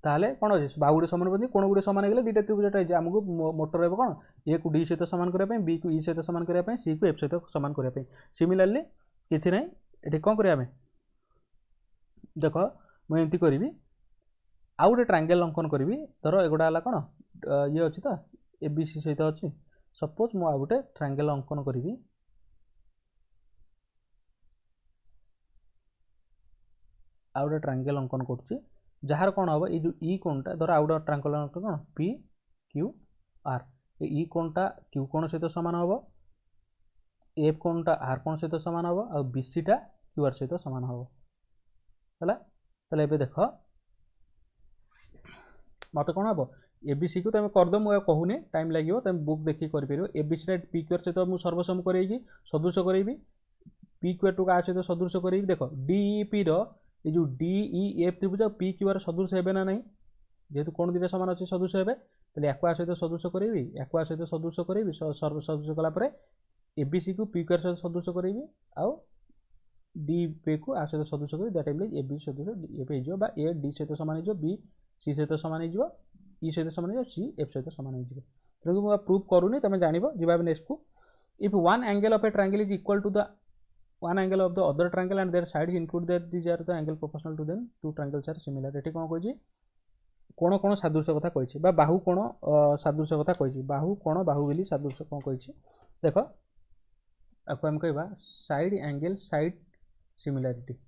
ताहले कौन अच्छे बाहु गुटे सामान पड़ती कोण गुटे सामान गले दुटा त्रिभुजटा आमको मोटर रहा कौन ए को डी सहित सामान करने बी को ई सहित सामान करने सी को एफ सहित सामान करने सिमिलारली किसी ना ये कौन करें देख मुझे एमती करी आउ गोटे ट्रायंगल अंकन करी धर एगुड़ा है कौन ये अच्छी तो ए बी सी सहित अच्छी सपोज मु आउ गोटे ट्रायंगल अंकन करी आउ गोटे ट्रायंगल अंकन कर जार कौन हम ये जो ई कोणटा धर आउ गोटे ट्रायंगल अंकन कौन पी क्यू आर ई कोणटा क्यू कोण सहित सामान हम एफ कोणटा आर कोण सहित सामान हम आ बी सी टा क्यू आर सहित सामान हम है देख मत कौन हम ए बी सी को तुम करदे मुझे कहूनी टाइम लगे तुम बुक देखिए कर A B C P Q R सहित मुझे सर्वसम करेगी सदृश करी पी क्यू आर टू आ सहित सदृश करी देख डीईपी ये जो डी एफ त्रिभुज पी क्यू आर सदृश है ना नहीं जेहेतु कौन दुटा सामान अच्छे सदृश है या सहित सदृश करी या सहित सदृश करी सदृश कलापर ए बी सी को पी क्यू आर सहित सदृश करी आउ डी पे को आ सहित सदृश करी दैट टाइम ए बी सदृश एफ हो ए डी सहित सामान हो बी सी सहित सामान हो ई सहित सामान हो सी एफ सहित सामान हो तेणु मुझे प्रूव करूनी तुम जान जी नेक्स्ट को if one angle of a triangle is equal to the one angle of the other triangle and their sides include that these are the angle proportional to them two triangles are similar एठी कोन कहछि कोन कोन सादृश्य कथा कहछि बा बाहु कोन सादृश्य कथा कहछि बाहु कोन बाहु बेली सादृश्य कोन कहछि देखो आपको हम कहबा side angle side similarity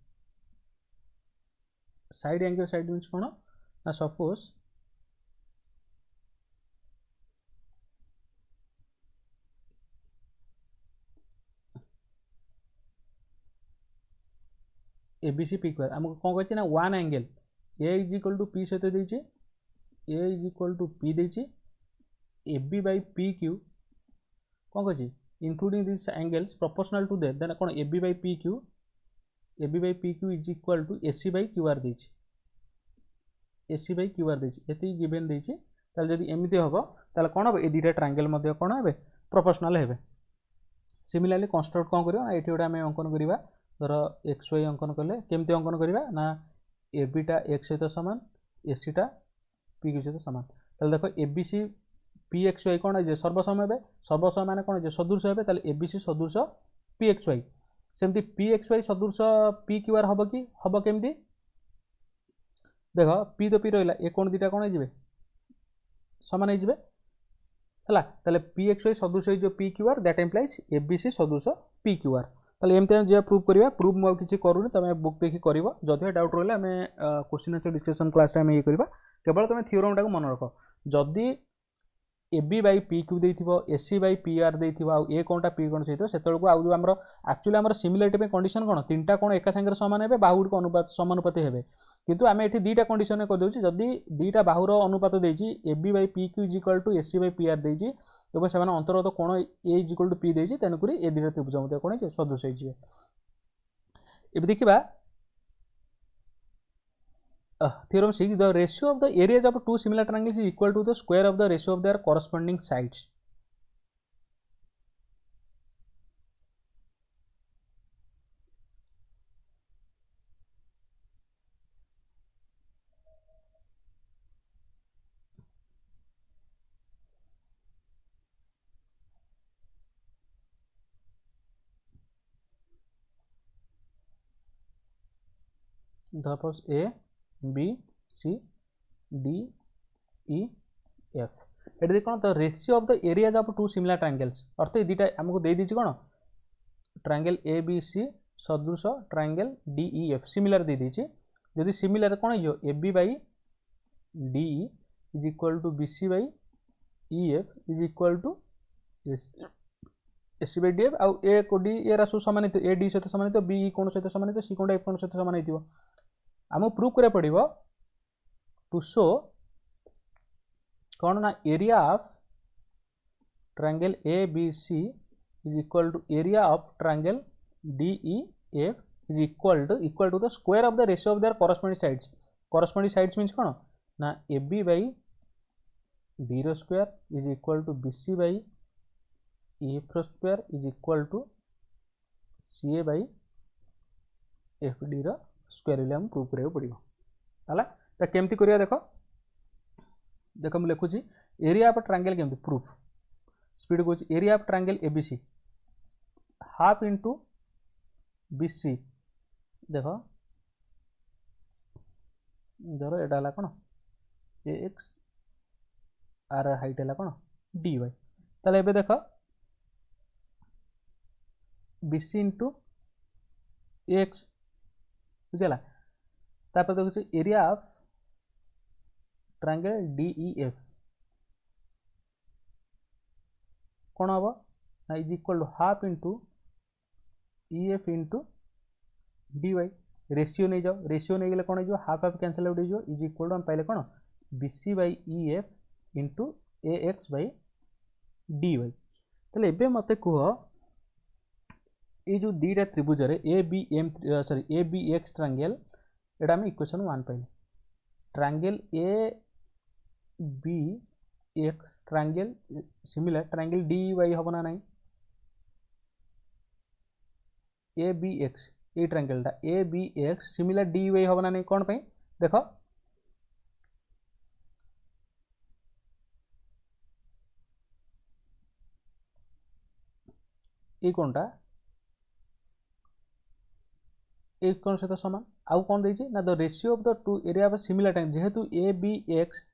side angle side means कोन ना suppose A B C P Q R आमको कौन कहते ना one angle A is equal to P सहित देछि A is equal to P देछि A B by P Q कौन कहछि including this angles proportional to that then कौन A B by P Q is equal to A C by Q R देछि ए सी बाई क्यू आर देछि एति गिवन देछि ताले जदि एमिति हबो ताले कौन हबो ए दुटा ट्रायंगल मध्ये कौन हेबे प्रोपोर्शनल हेबे सिमिलरली कंस्ट्रक्ट कौन करियो एठी गोटे आमे अंकन करिवा धर एक्स वाई अंकन कले केमती अंकन करवा ना ए बीटा एक्स सहित सामान ए सीटा पी क्यू सहित सामान ताले देखो A B C P X Y कौन है सर्वसम हे सर्वसम माने कौन है सदृश हे ताले ए बी सी सदृश पी एक्स वाई सेमती पी एक्स वाई सदृश पी क्यू आर हम कि हम केमती देख पी तो पी रहा ए कौन दुटा कौन हो सामान हो ताले पी एक्स वाई सदृश हो P Q R that implies A B C सदृश पी क्यू आर ताले एमती जे प्रूव करवा प्रूव मु किसी करूनी तुम बुक देखी कर जदि डाउट रहा आम क्वेश्चन आंसर डिस्कशन क्लास आम ये करवा केवल तुम थ्योरम टाक मन रख जदि A B by P Q देथिबो A C by P R देथिबो आ ए कोनटा पी कोन सहित सेतळको आ जो हमर एक्चुअली हमर सिमिलरिटी पे कंडीशन कोन तीनटा कोन एका संगे समान हेबे बाहुड को अनुपात समानुपाती हेबे किंतु आमे एठी दुईटा कंडीशन कर दोछि जदि दुईटा बाहुर अनुपात देछि A B by P Q is equal to A C by P R देछि एवं से अंतर्गत कोण A is equal to P देछि तेनुकरी ए दुईटा त्रिभुज मध्ये कोन सदृश होइछि एबे देखिबा theorem 6 the ratio of the areas of two similar triangles is equal to the square of the ratio of their corresponding sides suppose A B C D E F eight कौन the ratio of the areas of two similar triangles अर्थ ये दुटा आमको दे दीची कौन ट्रायंगल ए बी सी सदृश triangle D E F similar दे दीची जदि सिमिलर कौन हो A B by D is equal to B C by E F is equal to A C by D F आउ ए को डी एरा सब सामान ए डी सहित सामान बी ई कोण सहित सामान सी कोण एफ कोण सहित सामान हो आमको प्रूव करा पड़ो टू शो कौन ना area of triangle A B C is equal to area of triangle D E F is equal to the square of the ratio of their corresponding sides means कौन ना ए बी बाई डी रो square is equal to B C by F रो square is equal to C A by F D square बोली प्रूव करा पड़ो है। तो केमती करिया देख देख मुझे लिखुची एरिया ऑफ ट्रायंगल केमती प्रूफ स्पीड कहूँ area of triangle ABC half into BC देख धर एटा है कौन ए एक्स आर हाइट है कौन डी वाई ताले एबे देख बीसी इंटू एक्स बुझेगा तापर देखुचे एरिया ऑफ ट्रायंगल डीईएफ कौन हम ना is equal to half into EF into D Y ratio नहीं जाओ रेशियो नहीं गले कौन हो हाफ हाफ कैंसल आउट हो इज इक्वल टू हम पाइले कौन BC by EF into A X by D Y ताले एबे मते कह ये जो दीटा त्रिभुज A B M sorry A B X triangle एटा हम इक्वेशन 1 पाइले triangle A B X triangle similar triangle D Y हम ना नहीं ए बी एक्स ये ट्रायंगलटा A B X similar D Y हम ना नहीं कौन पे देख ये कौनटा एक कौन सहित सामान आउ कौन देछि ना the ratio of the two area of similar triangle जेहेतु A B X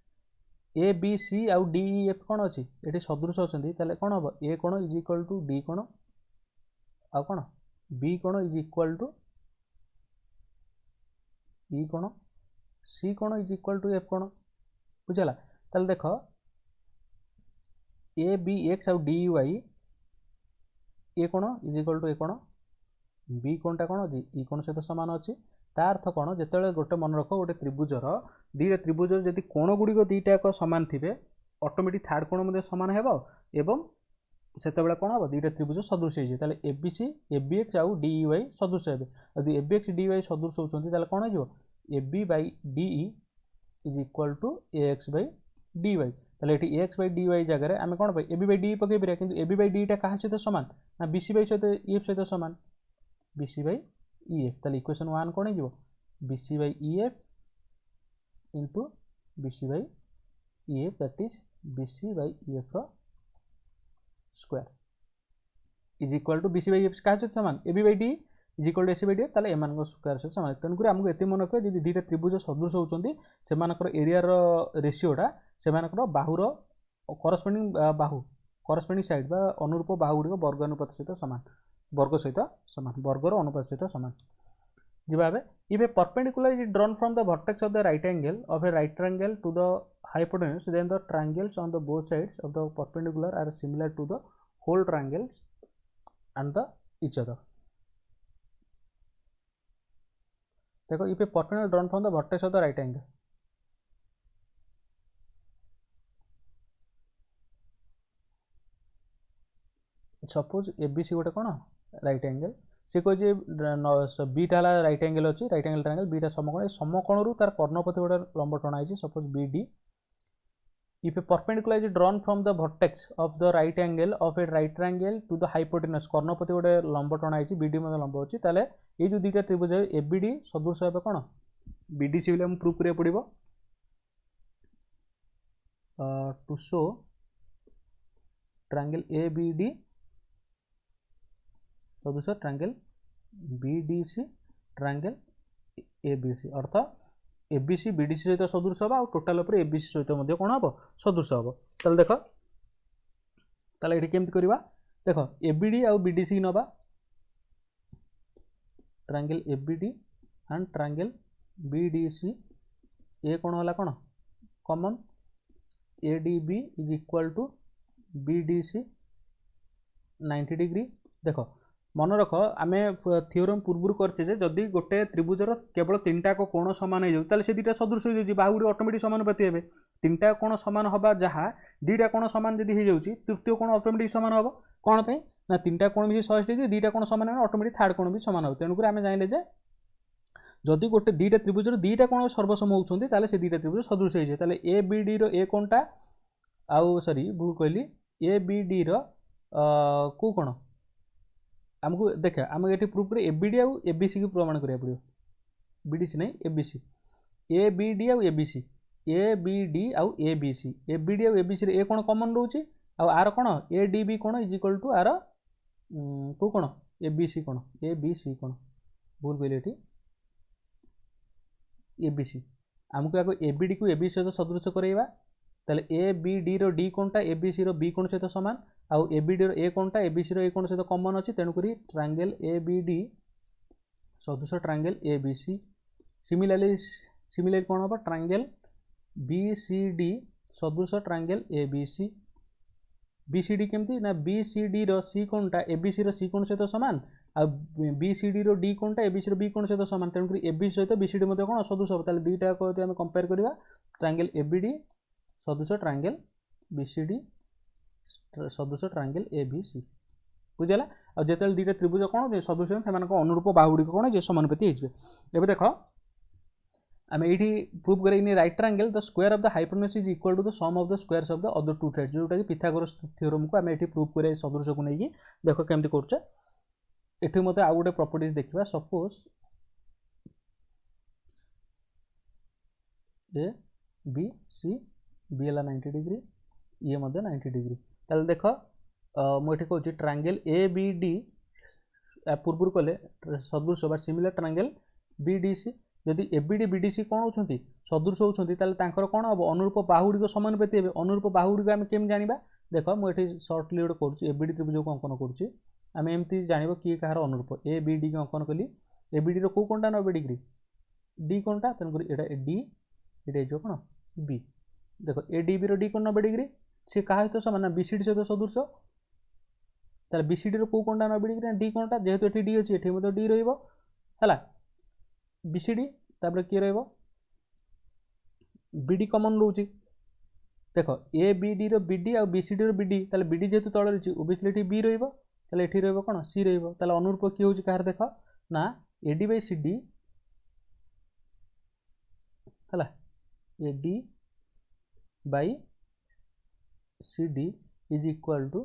A B C आउ डी एफ कौन अच्छी ये सदृश अच्छी ताले कौन हम ए कौन इज इक्वल टू डी कौन आउ कौन बी कौन इज इक्वल टू ई कौन सी कौन इज इक्वल टू एफ कौन बुझेगा ताले देख ए बी एक्स आउ डी वाई ए कौन इज इक्वल टू ए कौन बी कोणटा कौन अच्छी ई कोण सहित सामान अच्छी तार अर्थ कौन जिते गोटे मन रख गोटे त्रिभुजर दीटा त्रिभुजर जदि कोण गुड़िक दीटाक सामान थे ऑटोमेटिक थार्ड कोण सामान है एवं से कौन हम दीटा त्रिभुज सदृश हो एबीसी एबीएक्स आउ डी वाई सदृश हे यदि एबीएक्स डी वाई सदृश होती कौन हो AB by DE is equal to A X by D Y ताले A X by D Y जगह आम कौन एबी बै डी पकई पारे कि एबी बै डीटा क्या सहित सामान ना बीसी बै सहित ईएफ सहित सामान बीसी बाई ईएफ ताले इक्वेशन 1 कौन हो BC by EF into BC by EF that is BC by EF square is equal to BC by EF क्या सहित सामान AB by D is equal to AC by D ताले एमान स्क्वायर सहित सामान तेणुक आमको एत मन रखिए जब दुईटा त्रिभुज सदृश होती से एरिया रेशियोटा से बाहुर करस्पेंडिंग बाहु करस्पेंडिंग साइड बा अनुरूप बाहु गुड़िक वर्ग अनुपात सहित सामान वर्ग सहित सामान वर्गर अनुपात सहित सामान जब if a perpendicular is drawn from the vertex of the right angle of a right triangle to the hypotenuse then the triangles on the both sides of the perpendicular are similar to the whole triangles and the each other देखो if a perpendicular drawn from the vertex of the right angle suppose ABC गोटे कौन राइट एंगल सी कहे बीटा है राइट एंगल अच्छी राइट एंगल ट्रायंगल बीटा समकोण समकोण तार कर्णपति गोटे लंब टणा है suppose B D if a perpendicular is drawn from the vertex of the right angle of a right triangle to the hypotenuse कर्णपति गोटे लंब टणा है बीडी लंब अच्छी ताले ये जो दुईटा त्रिभुज एबीडी सदृश हे कौन बीडीसी बोले हम प्रूव करिया पड़िबो टू शो ट्रायंगल एबीडी सदृश ट्रायंगल बीडीसी ट्रायंगल एबीसी अर्थ एबीसी बीडीसी सहित सदृश हम टोटाल उपर एबीसी सहित कौन हम सदृश हम ताले देख ताले ये केमती करवा देख एबीडी आउ बीडीसी नवा triangle ABD and triangle BDC ए कौन है कौन common ADB is equal to BDC 90 degree देख मन रख आम थियोरम पूर्व करचे जदि गोटे त्रिभुजर केवल 3टा कोण सामान हो से दुटा सदृश हो बाहुड़ी ऑटोमेटिक समानुपाती हे 3टा कोण सामान हवा जहाँ 2टा कोण सामान जदि हो तृतीय कोण ऑटोमेटिक सामान हम कौन पे ना 3टा कोण भी 180 डिग्री 2टा कोण सामान ऑटोमेटिक थर्ड कोण भी सामान हो तेणुक आम जाने जे जदि गोटे 2टा त्रिभुजर 2टा कोण सर्वसम होती से 2टा त्रिभुज सदृश हो ए बी डी रो ए कोणटा आउ सॉरी भूल कहली ए बी डी रो को कोण आमको देखा आम ये प्रूफ कर एबीडी आउ एबीसी की प्रमाण करा पड़ो बीडीसी नहीं एबीसी एबीडी आउ एबीसी एबीडी आउ एबीसी एबीडी आउ एबीसी ए कौन कमन रोचे आर कौन एडीबी कौन इज इक्वल टू आर को कौन एबीसी कौन एबीसी कौन भूल कहली ये एबीसी आमको आगे एबीडी को एबीसी सहित सदृश कराइबा ताले ए बी डी रो डी कोणटा एबीसी रो बी कोण सहित समान आउ एबीडी रो ए कोणटा एबीसी रो ए कोण सहित कॉमन अछि तेणु करी ट्रायंगल एबीडी सदृश ट्रायंगल एबीसी सिमिलरली कौन हम ट्रायंगल बीसीडी सदृश ट्रायंगल एबीसी बीसीडी केमती ना बीसीडी रो सी कोणटा एबीसी रो सी कोण सहित समान आ बीसीडी रो डी कोणटा एबीसी रो बी कोण सहित समान तेणु करी एबीसी सहित बीसीडी मध्ये कोण सदृश हम ताले दुईटा को हम कंपेयर करबा ट्रायंगल एबीडी सदृश ट्रायंगल बीसीडी सदृश ट्रायंगल एबीसी बुझला आ जेतल दुईटा त्रिभुज कोण सदृश से अनुरूप बाहुड़ी कोण जे समानुपाती होइबे एबे देखो आम ये प्रूव करें right triangle the square of the hypotenuse is equal to the sum of the squares of the other two sides जोटा कि पिथागोरस थ्योरम को आम ये प्रूव करें सदृश को नहीं देख केमती कर एठी मते आउ गोटे प्रॉपर्टीज देखिबा suppose A B C B है 90 डिग्री ये मध्य 90 डिग्री ताले देख मुझे कहूँ ट्रायंगल ए बी डी पूर्व कले सदृश बा similar triangle B D C जदि एबीडी बीडीसी कौन होती सदृश होती कौन हम अनुरूप बाहुड़ी को समानुपाती हे अनुरूप बाहुड़ी को आम केम जाना देख मुझे सर्टली गोटे करुँच एबीडी त्रिभुज को अंकन करुँच आम एमती जान किए कहार अनुरूप ए बी डी को अंकन कली एबीडी रो कौनटा 90 डिग्री डी कौनटा तेणुक ये डी ये कौन बी देख ए डी बी रो डी कौन 90 डिग्री सी क्या सहित समान ना बीसीडी सहित सदृश ताले बीसीडी रो कौनटा 90 डिग्री डी कौनटा जेहेतु ये डी अच्छी ये डी रहा बीसीडी तापर किए रहिबो बीडी कॉमन रोची देख ए बीडी रो बीडी आ बीसीडी रो बीडी ताले बीडी जेहेतु तळे रही ओबियसली एठी बी रहिबो ताले एठी रहिबो कोन सी रहिबो ताले अनुरूप कि होची कहार देख ना एडी बाय सीडी हला AD by CD is equal to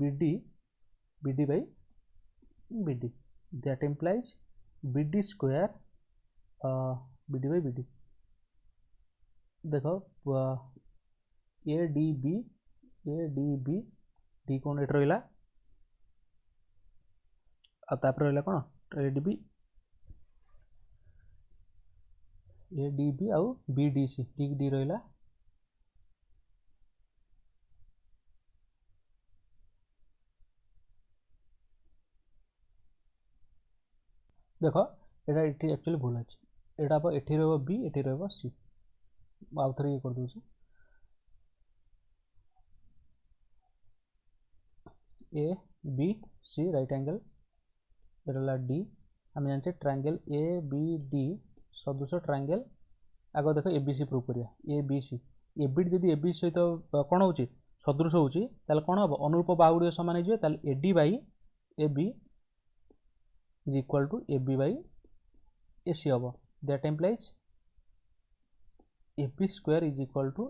BD BD by BD that implies BD square BD by BD देखो ADB D कौन एट रहा तापर रहा कौन ADB आउ BDC डी रहा देख यहाँ ये एक्चुअली भूल अच्छे यहाँ ये रहा बी ये रहा सी आउ थे ये कर दूसरी A B C right angle रहा डी आम जाने ट्रायंगल ए बी डी सदृश ट्रायंगल आग देख ए बी सी प्रूव करिया ए बी सी ए बी जदि ए बी सहित कौन हो सदृश होची कौन हम अनुरूप बाहुड़ी सामान हो A D by A B is equal to AB by AC हम that implies AB square is equal to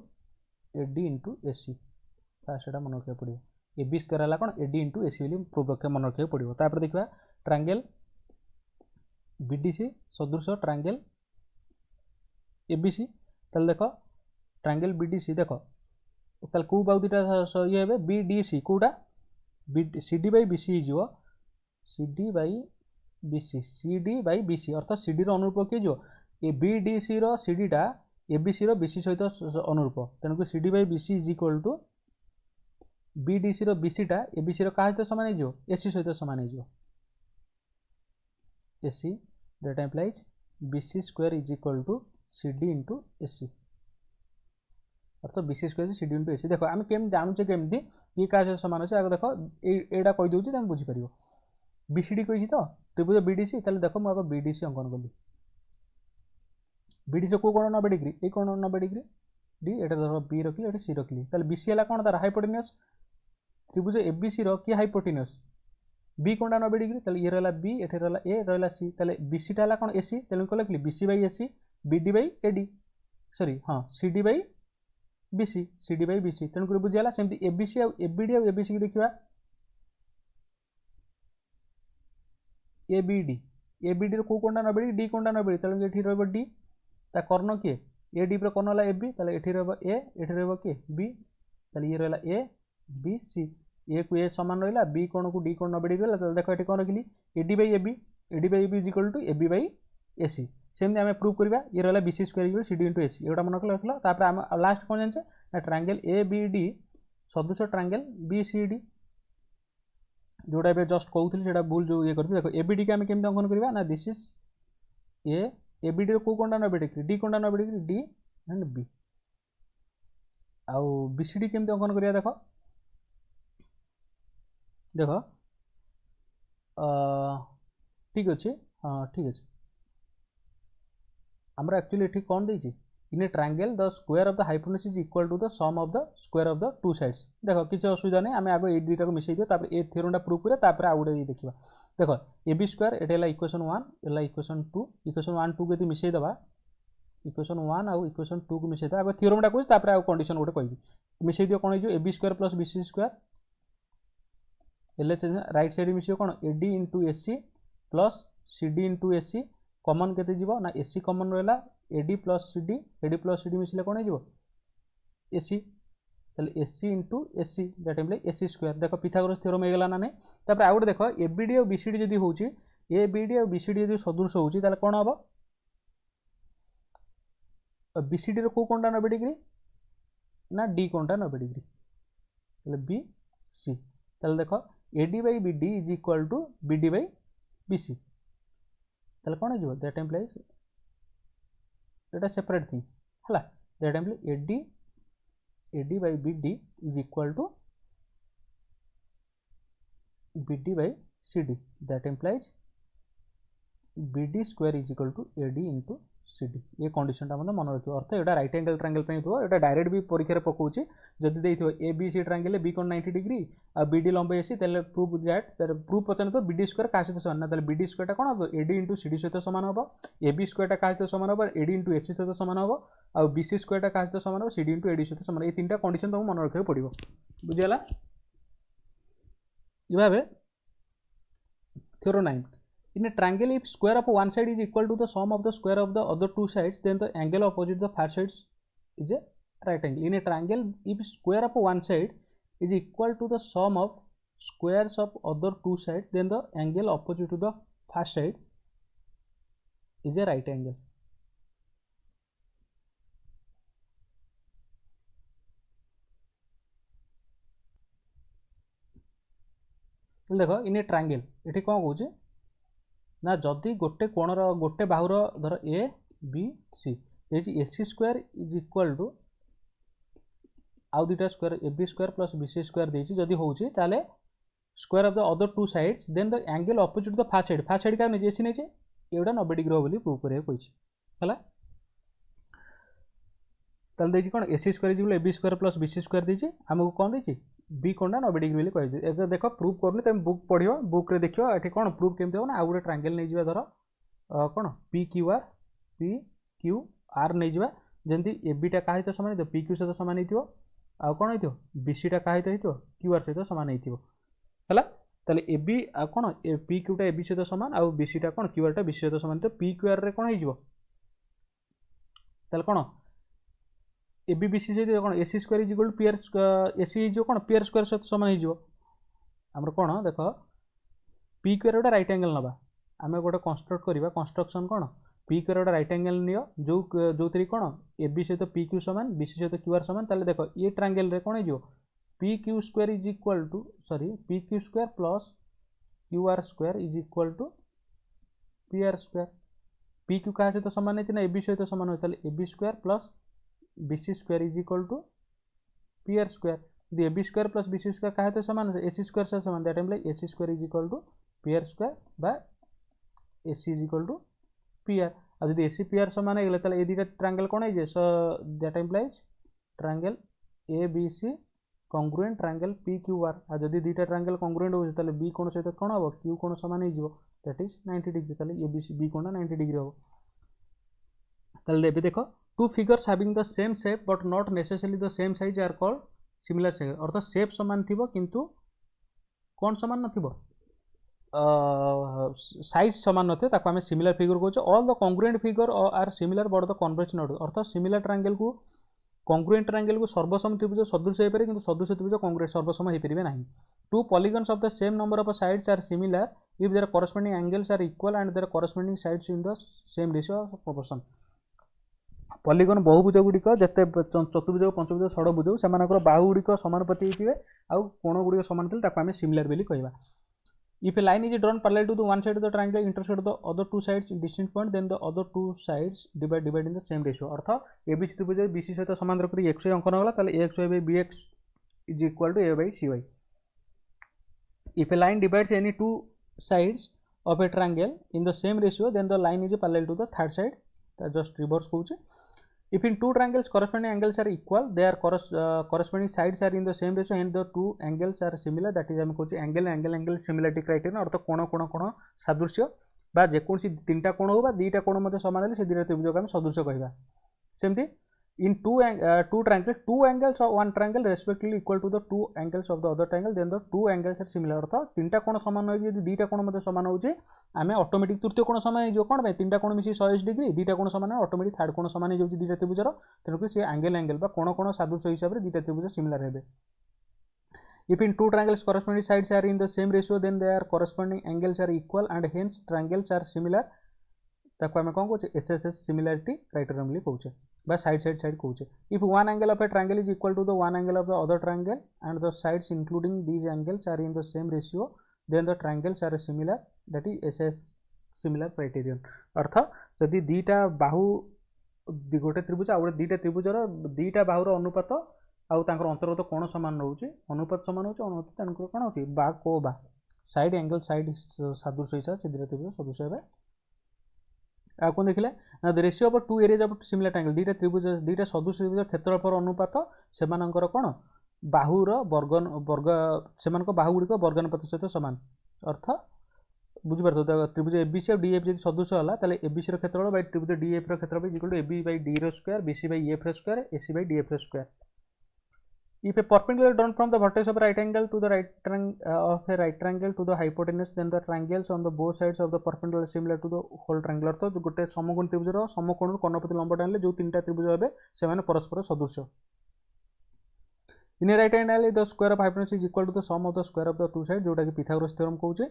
AD into AC fast एटा मन रखा पड़ो AB square है कौन AD into AC बोली प्रूव रखा मन रखा पड़ो तापर देखा ट्रायंगल BDC सदृश ट्रायंगल ABC ताले देख ट्रायंगल BDC देख ताले को बाहुदीटा ये हे BDC Kota CD by BC हो CD by BC CD by BC अर्थात CD रो अनुरूप किए जो ए BDC रो CD टा ABC रो BC सहित अनुरूप तेणुक CD by BC is equal to BDC रो BC टा ABC रो का सहित समान हो AC सहित समान हो AC that implies BC square is equal to CD into AC अर्थात BC square CD into AC देखो आम केम जानूचे केमती किए क्या सहित समान अच्छे आगे देख एटा कहीदे तुम बुझीपर BCD कही तो त्रिभुज BDC ताले देखो मुझे BDC अंकन कली BDC को कौन 90 डिग्री ये कौन 90 डिग्री डी एटा धर बी रखली एटा सी रखली ताले BC है कौन तार हाइपोटेन्यूज त्रिभुज ABC रो कि हाइपोटेन्यूज बी कौन 90 डिग्री ताले ये रहला बी एठे रहला ए रहला सी ताले BC टा कौन AC तेणु को लिखली BC by AC BD by AD sorry हाँ CD by BC CD by BC तेणु बुझीगला सेमती ABC आ ABD आ ABC की देखिबा ए बी डी को कोणटा न बेडी डी कोणटा न बेडी ताले एठी रहबो डी ता कर्ण के ए डी पर कर्ण होला ए बी ताले एठी रहबो ए एठी रहबो के बी ताले ये रहला ए बी सी ए को ए समान रहला बी कोण को डी कोण न बेडी रहला ताले देखो एठी कोन रखिली AD by AB is equal to AB by AC सेमती आम प्रूव करवा ये रहा B C square C D into AC एटा मन रखल आम लास्ट कौन जाने ना ट्रायंगल ए बी डी सदृश ट्रायंगल बी सी डी जोटा ए जस्ट कहूली से भूल जो ये करते देखो ए बी डी के केमती अंकन करवा ना this is A B D को कोणटा न बेडिक डी कोणटा न बेडिक डी एंड बी आउ बी सी डी केमती अंकन करवा देखो देखो ठीक अच्छे हाँ ठीक अच्छे आमर एक्चुअली ये कौन देती in a triangle the square of the hypotenuse is equal to the sum of the square of the two sides देखो किसी असुविधा नहीं आम आगे ये दुटा को मिसई दियो तापर ए थ्योरम प्रूव करिया तापर आउ गोटे देखा देखो ए बी स्क्वायर एटा है इक्वेशन 1 है इक्वेशन 2 इक्वेशन 1 2 को मिसई दबा इक्वेशन 1 आउ इक्वेशन 2 को मिसई दबा आगे थ्योरम कहूँ तापर आउ कंडीशन गोटे कहबी मिसई दियो कौन हो A B square plus B C square एल राइट साइड मिसियो कौन A D into A C plus C D into A C common केते जीवो ना एसी कमन रहला एडी प्लस सीडी मिसले कौन हो एसी ताले AC into AC that imply AC square देखो पिथागोरस थ्योरम हेगला ना नहीं तापर आउ गोटे देखो एबीडी और बीसीडी जदी होउची एबीडी और बीसीडी जदी सदृश होउची ताले कोन हबो बीसीडी रो को कोनटा 90 डिग्री ना डी कोनटा 90 डिग्री ताले बी सी ताले देखो AD by BD is equal to BD by BC ताले कोन हो दैट इम्प्लाइज एटा सेपरेट थिंग हला that imply AD by BD is equal to BD by CD that implies BD square is equal to AD into CD ये कंडीशन टा मन रखियो अर्थ एटा राइट एंगल ट्रायंगल पे हो एटा डायरेक्ट भी परीक्षा रे पकोची जदी देइथो A B C triangle B कोन 90 डिग्री आ बीडी लंबे एसी तेले प्रूफ दैट तर प्रूफ पचन तो बीडी स्क्वायर का सहित समान ना तेले बीडी स्क्वायर टा कोन हो एडी इंटू सीडी सहित समान हो ए बी स्क्वायर टा का सहित समान हो एडी इंटू एसी सहित समान हो आ बीसी स्क्वायर टा का सहित समान हो सीडी इंटू एडी सहित समान ये तीनटा कंडीशन तुम मन रखियो पड़िबो बुझियाला ये भाबे theorem 9 in a triangle if square of one side is equal to the sum of the square of the other two sides then the angle opposite the far sides is a right angle in a triangle if square of one side is equal to the sum of squares of other two sides then the angle opposite to the far side is a right angle देखो इन ए ट्रायंगल ये कौन कौचे ना जदि गोटे कोणर गोटे बाहुर धर A B C A C square is equal to आउ दुटा square A B square plus B C square देछि जदि होउछि ताले square of the other two sides then the angle opposite the first side का एसी नै जे एटा 90 डिग्री बोली प्रूव करे कहिछि हला ताले देछि कोन A C square is A B square plus B C square देछि हमको कोन देछि बी कोणटा 90 डिग्री बोली कहि दे देखो प्रूफ करनी तुम बुक पढ़ियो बुक रे देखियो एठी कोन प्रूफ केमते हो ना आ गोटे ट्रायंगल नै जिवा धर कोन पी क्यू आर नै जिवा जेंति ए बी टा काहित समान तो पी क्यू सहित समान हेतियो आ कोन हेतियो बी सी टा काहित हेतियो क्यू आर सहित समान हेतियो हला ताले ए बी आ कोन ए पी क्यू टा ए बी सहित समान आ बी सी टा कोन क्यू आर टा बी सी सहित समान तो पी क्यू आर रे कोन हे जिवो ताले कोन ए बी बी सी सहित कोन A C square is equal to P R A C जो कोन पी आर स्क्वायर सहित समान हे जिवो हमर कोन देखो पी क्यू आर गोटे राइट एंगल नबा आमे गोटे कंस्ट्रक्ट करबा construction cone P Q are गोटे राइट एंगल नियो जो तरी कोन ए बी सहित पी क्यू समान बी सी सहित क्यू आर समान ताले देखो ये ट्रायंगल रे कोन हे जिवो P Q square is equal to sorry P Q square plus Q R square is equal to P R square P Q का सहित समान है ना ए बी सहित समान हो ताले A B square plus B C square is equal to P R square यदि A B square plus B C square का सहित समान है ए सी स्क्वायर से समान that imply A C square is equal to P R square by A C is equal to P R आ यदि ए सी पी आर समान है ताले ए दुटा ट्रायंगल कोन है so that implies triangle A B C congruent triangle P Q R आ यदि दुटा ट्रायंगल कॉन्ग्रुएंट हो ताले बी कोण सहित कोन हो क्यू कोण समान हो जिवो दैट इज 90 डिग्री ताले ए बी सी बी कोण 90 डिग्री हो ताले एबे देखो two figures having the same shape but not necessarily the same size are called similar shape अर्थात शेप समान थिबो किंतु कोन समान नथिबो साइज सामान नथिबे ताको आमे सिमिलर फिगर कहउछ all the congruent figure are similar but the converse not अर्थात सिमिलर ट्रायंगल को कॉन्ग्रुएंट ट्रायंगल को सर्वसम त्रिभुज सदृश हो पारे किंतु सदृश त्रिभुज कॉन्ग्रुएंट सर्वसम हो परिबे नाही two polygons of the same number of sides are similar if their corresponding angles are equal and their corresponding sides in the same ratio of proportion polygon बहुभुज गुड़िक जिते चतुर्भुज पंचभुज षडभुज से बाहु गुड़िक समानुपाती होते आउ कोण गुड़िक सामान थे आम सिमिलर बोली कहवा if a line is drawn parallel to the one side of the triangle intersect the other two sides in distinct point then the other two sides divide in the same ratio अर्थ एबीसी त्रिभुज बीसी सहित समांतर कर एक्स वाई अंकन होगा A X Y by B X is equal to A by C Y if a line divides any two sides of a triangle in the same ratio then the line is parallel to the third side just reverse कहूँ if in two triangles corresponding angles are equal their corresponding sides are in the same ratio and the two angles are similar that is आम कहूँ angle similarity criterion अर्थ कोण कोण कोण सादृश्य बा जेकोसी तीनटा कोण हो बा दुईटा कोण मध्य समान हेले से दुईटा त्रिभुज को आम सदृश कहवा सेमती in two triangles two angles of one triangle respectively equal to the two angles of the other triangle then the two angles are similar अर्थ तीनटा कोण समान हो यदि दुईटा कोण मध्य समान होउचे आमे ऑटोमेटिक तृतीय कोण समान हो कोण भाई तीनटा कोण मिसी 180 डिग्री दुईटा कोण समान ऑटोमेटिक थर्ड कोण समान हो दुईटा त्रिभुजर तेणुक से एंगल बा कोण सादृश्य हिसाब से दुईटा त्रिभुज सिमिलर हेबे if in two triangles corresponding sides are in the same ratio then their corresponding angles are equal and hence triangles are similar ताको आमे कोन कहूचे एसएसएस सिमिलरिटी क्राइटेरियन बोली कहूचे बा साइड कहूचे if one angle of a triangle is equal to the one angle of the other triangle and the sides including these angles are in the same ratio then the triangles are similar that is SSS similar criterion अर्थ जदि दुईटा बाहु गोटे त्रिभुज आ गोटे दुईटा त्रिभुजर दुईटा बाहुर अनुपात आउ तांकर अंतर्गत कोण समान रहउची अनुपात समान होउची अनुपात तांकर कोन होउची बा को बा साइड एंगल साइड सादृश्य हिसाब से दुईटा त्रिभुज सदृश हेबे आ कौन देखिले ना the ratio of two areas of similar triangle दुईटा त्रिभुज दुईटा सदृश त्रिभुज क्षेत्रफल अनुपात सेमानकर कोन बाहुर वर्ग सेमानक बाहु गुड़िक वर्गानुपात सहित समान अर्थ बुझिपार त्रिभुज एबीसी और डीएफ जब सदृश है ताले एबीसी रो क्षेत्रफल बाय त्रिभुज डीएफ रो क्षेत्रफल is equal to AB by D रो स्क्वायर बीसी बाय एफ रो स्क्वायर एसी बाय डीएफ रो square if a perpendicular drawn from the vertex of a right angle to the right triangle to the hypotenuse then the triangles on the both sides of the perpendicular similar to the whole triangle अर्थ जो गोटे समकोण त्रिभुजर समकोण कर्णपति लंब टाणिले जो तीनटा त्रिभुज हेबे सेमाने परस्पर सदृश in a right angle the square of hypotenuse is equal to the sum of the square of the two sides जोटा कि pythagoras theorem कहूचे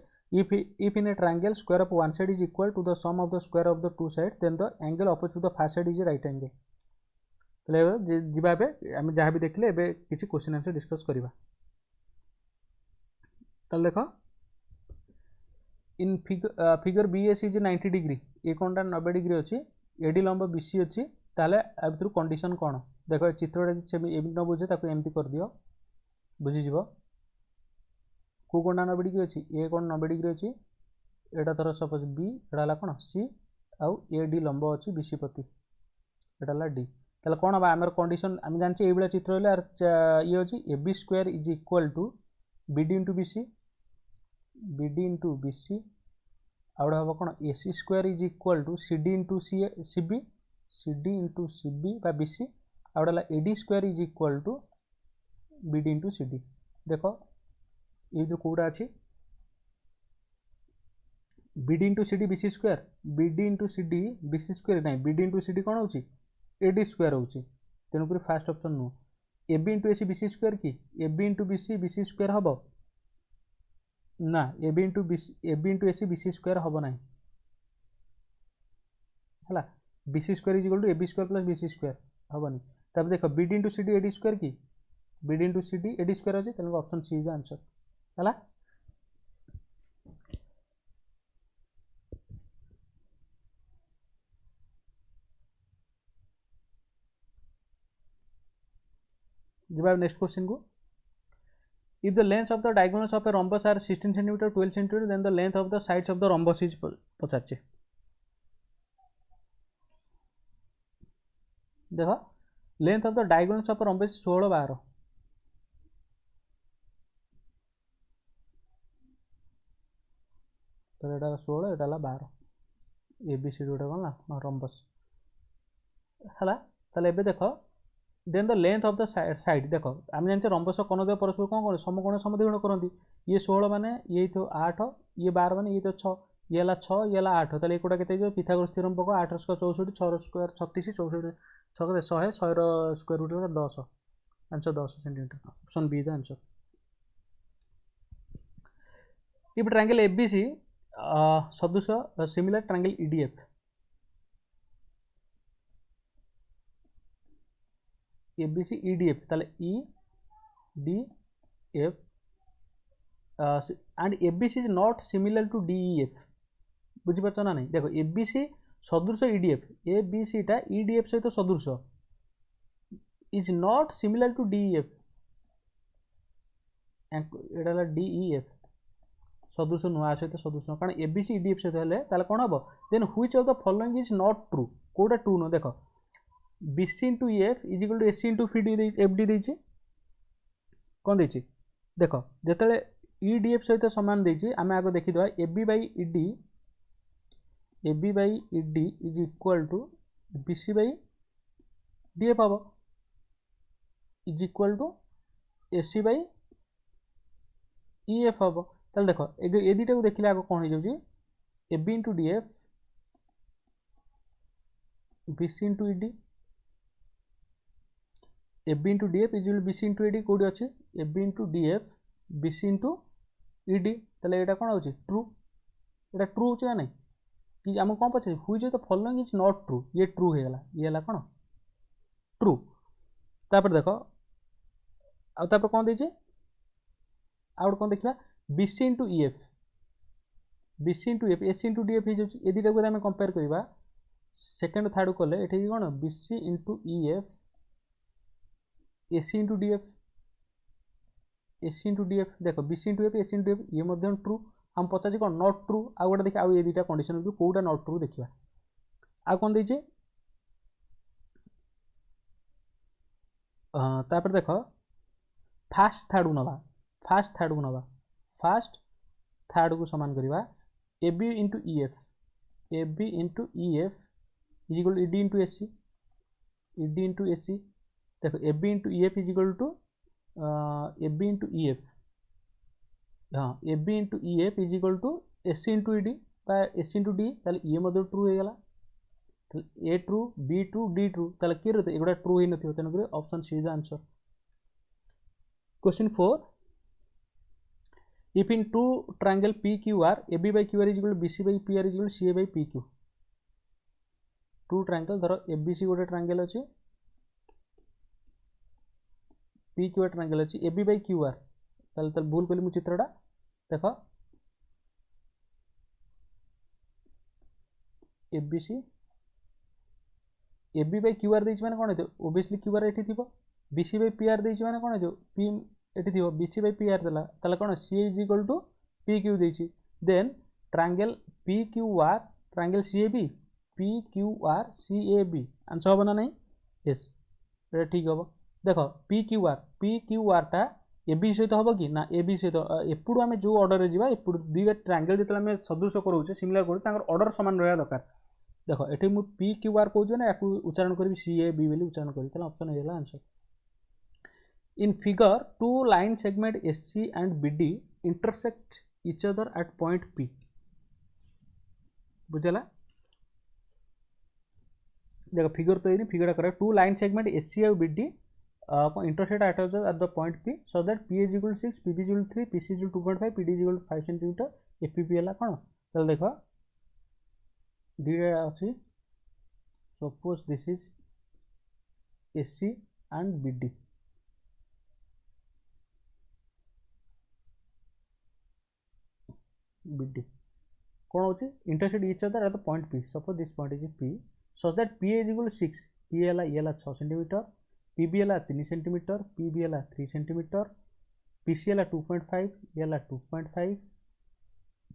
if in a triangle square of one side is equal to the sum of the square of the two sides then the angle opposite to the first side is a right angle जीवा आम जहाँ भी देखले एबे किसी क्वेश्चन आंसर डिस्कस करवा ताल देख in figure BS is 90 degree A कोणटा 90 डिग्री अच्छी एडी लंब बीसी अच्छी ताले आ भितर कंडीशन कौन देख चित्रटा एमती न बुझे ताको एमती कर दियो बुझीज को कोणटा 90 डिग्री अच्छी ए कोण 90 डिग्री अच्छी एटा धर सपोज बी एटा कौन सी आउ ए डी लंब अच्छी बीसी प्रति एटा डी ताले कौन हम आमर कंडीशन आम जाने ये चित्र ये अच्छी A B square is equal to B D into B C आउट हम कौन A C square is equal to C D into C B बा बी सी आउट A D square is equal to B D into C D देख ये जो कौटा अच्छी B D into C D B C square B D into C D B C square ना B D into C D कौन होची एडी स्क्वायर होची तेणुक फास्ट ऑप्शन नुह A B into AC BC square कि A B into BC square हम ना A B into AC BC square हम ना है BC square is equal to A B square plus BC square हेनी तब देख B D into C D AD square कि B D into C D AD square अच्छे तेणुक option C is the answer है जब नेक्स्ट क्वेश्चन को if the length of the diagonals of a rhombus are 16 cm 12 cm then the length of the sides of the rhombus is पचाचे देखो length of the diagonals of a rhombus 16 12 तो एटा 16 एटा 12 ए बी सी डी गोटे कौन ना रंबस है ताले एबे देखो then the length of the side देख आम जाने रंबस कोणद्वय परस्पर कौन करें समकोण समद्विगुण करती ये 16 माने ये तो 8 ये 12 माने ये तो 6 ये है 6 ये है 8 ताले एकोटा के पिथागोरस थ्योरम पक 8 स्क्वायर 64 6 स्क्वायर 36 64 6 100 100 स्क्वायर रूट होगा 10 answer 10 centimetre option B the answer if triangle ABC सदृश similar triangle EDF ABC EDF ताले EDF and ABC is not similar to DEF बुझीपार ना नहीं देखो ABC सदृश EDF ABC टा EDF सहित सदृश is not similar to DEF Etah DEF सदृश नुआ सहित सदृश कारण ABC EDF सहित हेले ताले कोन हबो then which of the following is not true कोटा ट्रू न देखो BC into EF is equal to AC into FD देछि कोन देछि देखो जेतले EDF सहित सामान देछि आमे आगो देखिदवा AB by ED is equal to BC by DF हबो is equal to AC by EF हबो ताले देखो ए दुटा को देखिले आगो कोन हो जाउछि AB into DF BC into ED AB into DF is equal to BC into ED कोडी अछि AB into DF BC into ED ताले एटा कोन होछि ट्रू एटा ट्रू होछि ना नहीं कि हम कोन पछे which the following is not true ये ट्रू हे गला ये हला कोन ट्रू तापर देखो आ तापर कोन दै छै आउट कोन देखिबा BC into EF BC into EF AC into DF हे जाउछि ए दिटा को हम कंपेयर करबा सेकंड थर्ड कोले एठी कोन BC into EF AC into DF AC into DF देखो BC into F AC into DF ये मध्यम ट्रू हम पचासी कौन नॉट ट्रू आ गोटे देखिए आउ ये दुटा कंडीशन जो कोटा नॉट ट्रू देखिबा आ कोन दैछे तापर देखो फास्ट थर्ड को नबा फास्ट थर्ड को समान करबा AB into EF is equal to ED into AC देखो AB into EF is equal to AB into EF हाँ AB into EF is equal to AC into ED बा AC into D ताले ये मध्य ट्रू हो गला A true B true D true ताले के रहते एगुडा ट्रू ही नथियो तेन करे option C is the answer question 4 if in two triangle PQR AB by QR is equal to BC by PR is equal to CA by PQ two triangle धरो ABC गोटे ट्रायंगल अछि PQR ट्रायंगल अछि AB by QR ताले भूल कली मु चित्रटा देखो ABC AB by QR देछि माने कोन हेतु ओबियसली QR एठी थिबो BC by PR देछि माने कोन हेतु P एठी थिबो BC by PR देला ताले कोन CA is equal to PQ देछि then triangle PQR triangle CAB PQR CAB answer होबो ना नहीं यस एटा ठीक होबो देखो PQR टा AB सहित हम कि ना AB सहित एपड़ू आम जो ऑर्डर रे जीवा एपड़ू दुईटा ट्रायंगल जिते आम सदृश करोचे सिमिलर करूँ ऑर्डर सामान रहा दरकार देखो ये मुझे PQR कहूँ ना या उच्चारण करी CAB बोली उच्चारण करी ऑप्शन है answer in figure two line segment SC and BD intersect each other at point P बुझला देखो फिगर तो ये फिगर कर टू लाइन सेगमेंट SC और BD intercept at the point P so that P is equal to 6 PB is equal to 3 PC is equal to 2.5 PD is equal to 5 cm FPP है कौन चल देखो दीटा अच्छी suppose this is SC and BD कौन होची intercept each other at the point P suppose this point is P so that P is equal to 6 P है 6 cm PB है 3 cm PB है 3 cm PC है 2.5 ये 2.5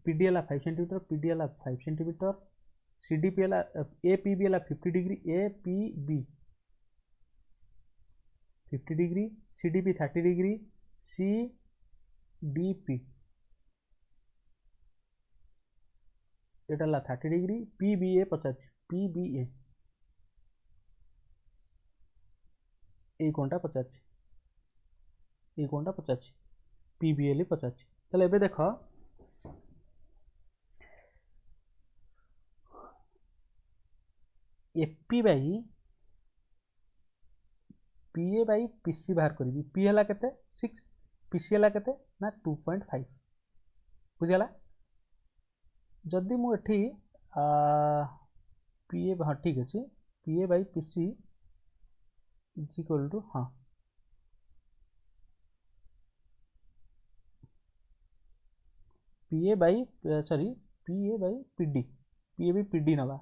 PD है 5 cm PD है 5 cm CDP है APB है 50 degree APB 50 degree CDP 30 degree CDP एटा 30 डिग्री PBA 50 PBA এই কোণটা পচারছি, এই কোণটা পচারছি, পিবিএল পচারছি। তাহলে এবে দেখ AP by PA by PC बाहर करी। पी है केते 6, पीसी है केते ना 2.5 बुझीगला। जदि मुझे पीए हाँ ठीक अच्छे PA by PC is equal to हाँ PA by sorry PA by PD, PA by PD नवा,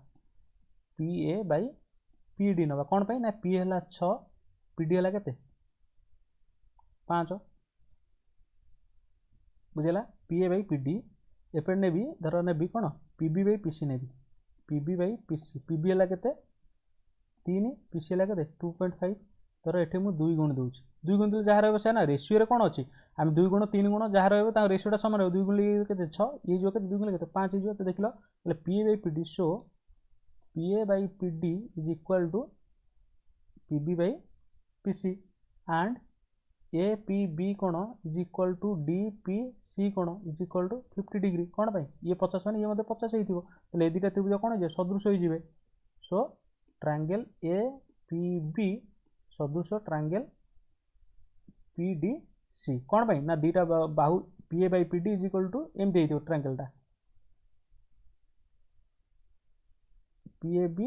पीए बाई पीडी नवा कौन पाई ना पी है 6 पीडी है केते 5 बुझेगा। पीए बाई पीडी एपटे नेबी धर नेबी कौन पीबी बाई पीसी नेबी, पीबी बाई पीसी, पीबी है केते 3 पीसी है केते 2.5 धर एठी मु 2 गुण दूची, 2 गुण जहाँ रहिबो से ना रेशियो रे कोन अछि हम 2 गुण 3 गुण जहाँ रहिबो ता रेशियोटा समान रहबो। 2 गुण केते 6 ये जो केते 2 गुण केते 5 जो तो देखलो तले PA by PD so PA by PD is equal to PB by PC and A P B कोण is equal to D P C कोण इज इक्वल टू 50 डिग्री कौन पाई ये 50 माने ये मते 50 होइथिबो तले ए दुटा त्रिभुज कोन जे सदृश होई जिवे। So triangle A P B सदृश ट्रायंगल पी डी सी कौन पाई ना दुटा बाहु PA by PD is equal to एमती होइथिबो ट्रायंगलटा पीए बी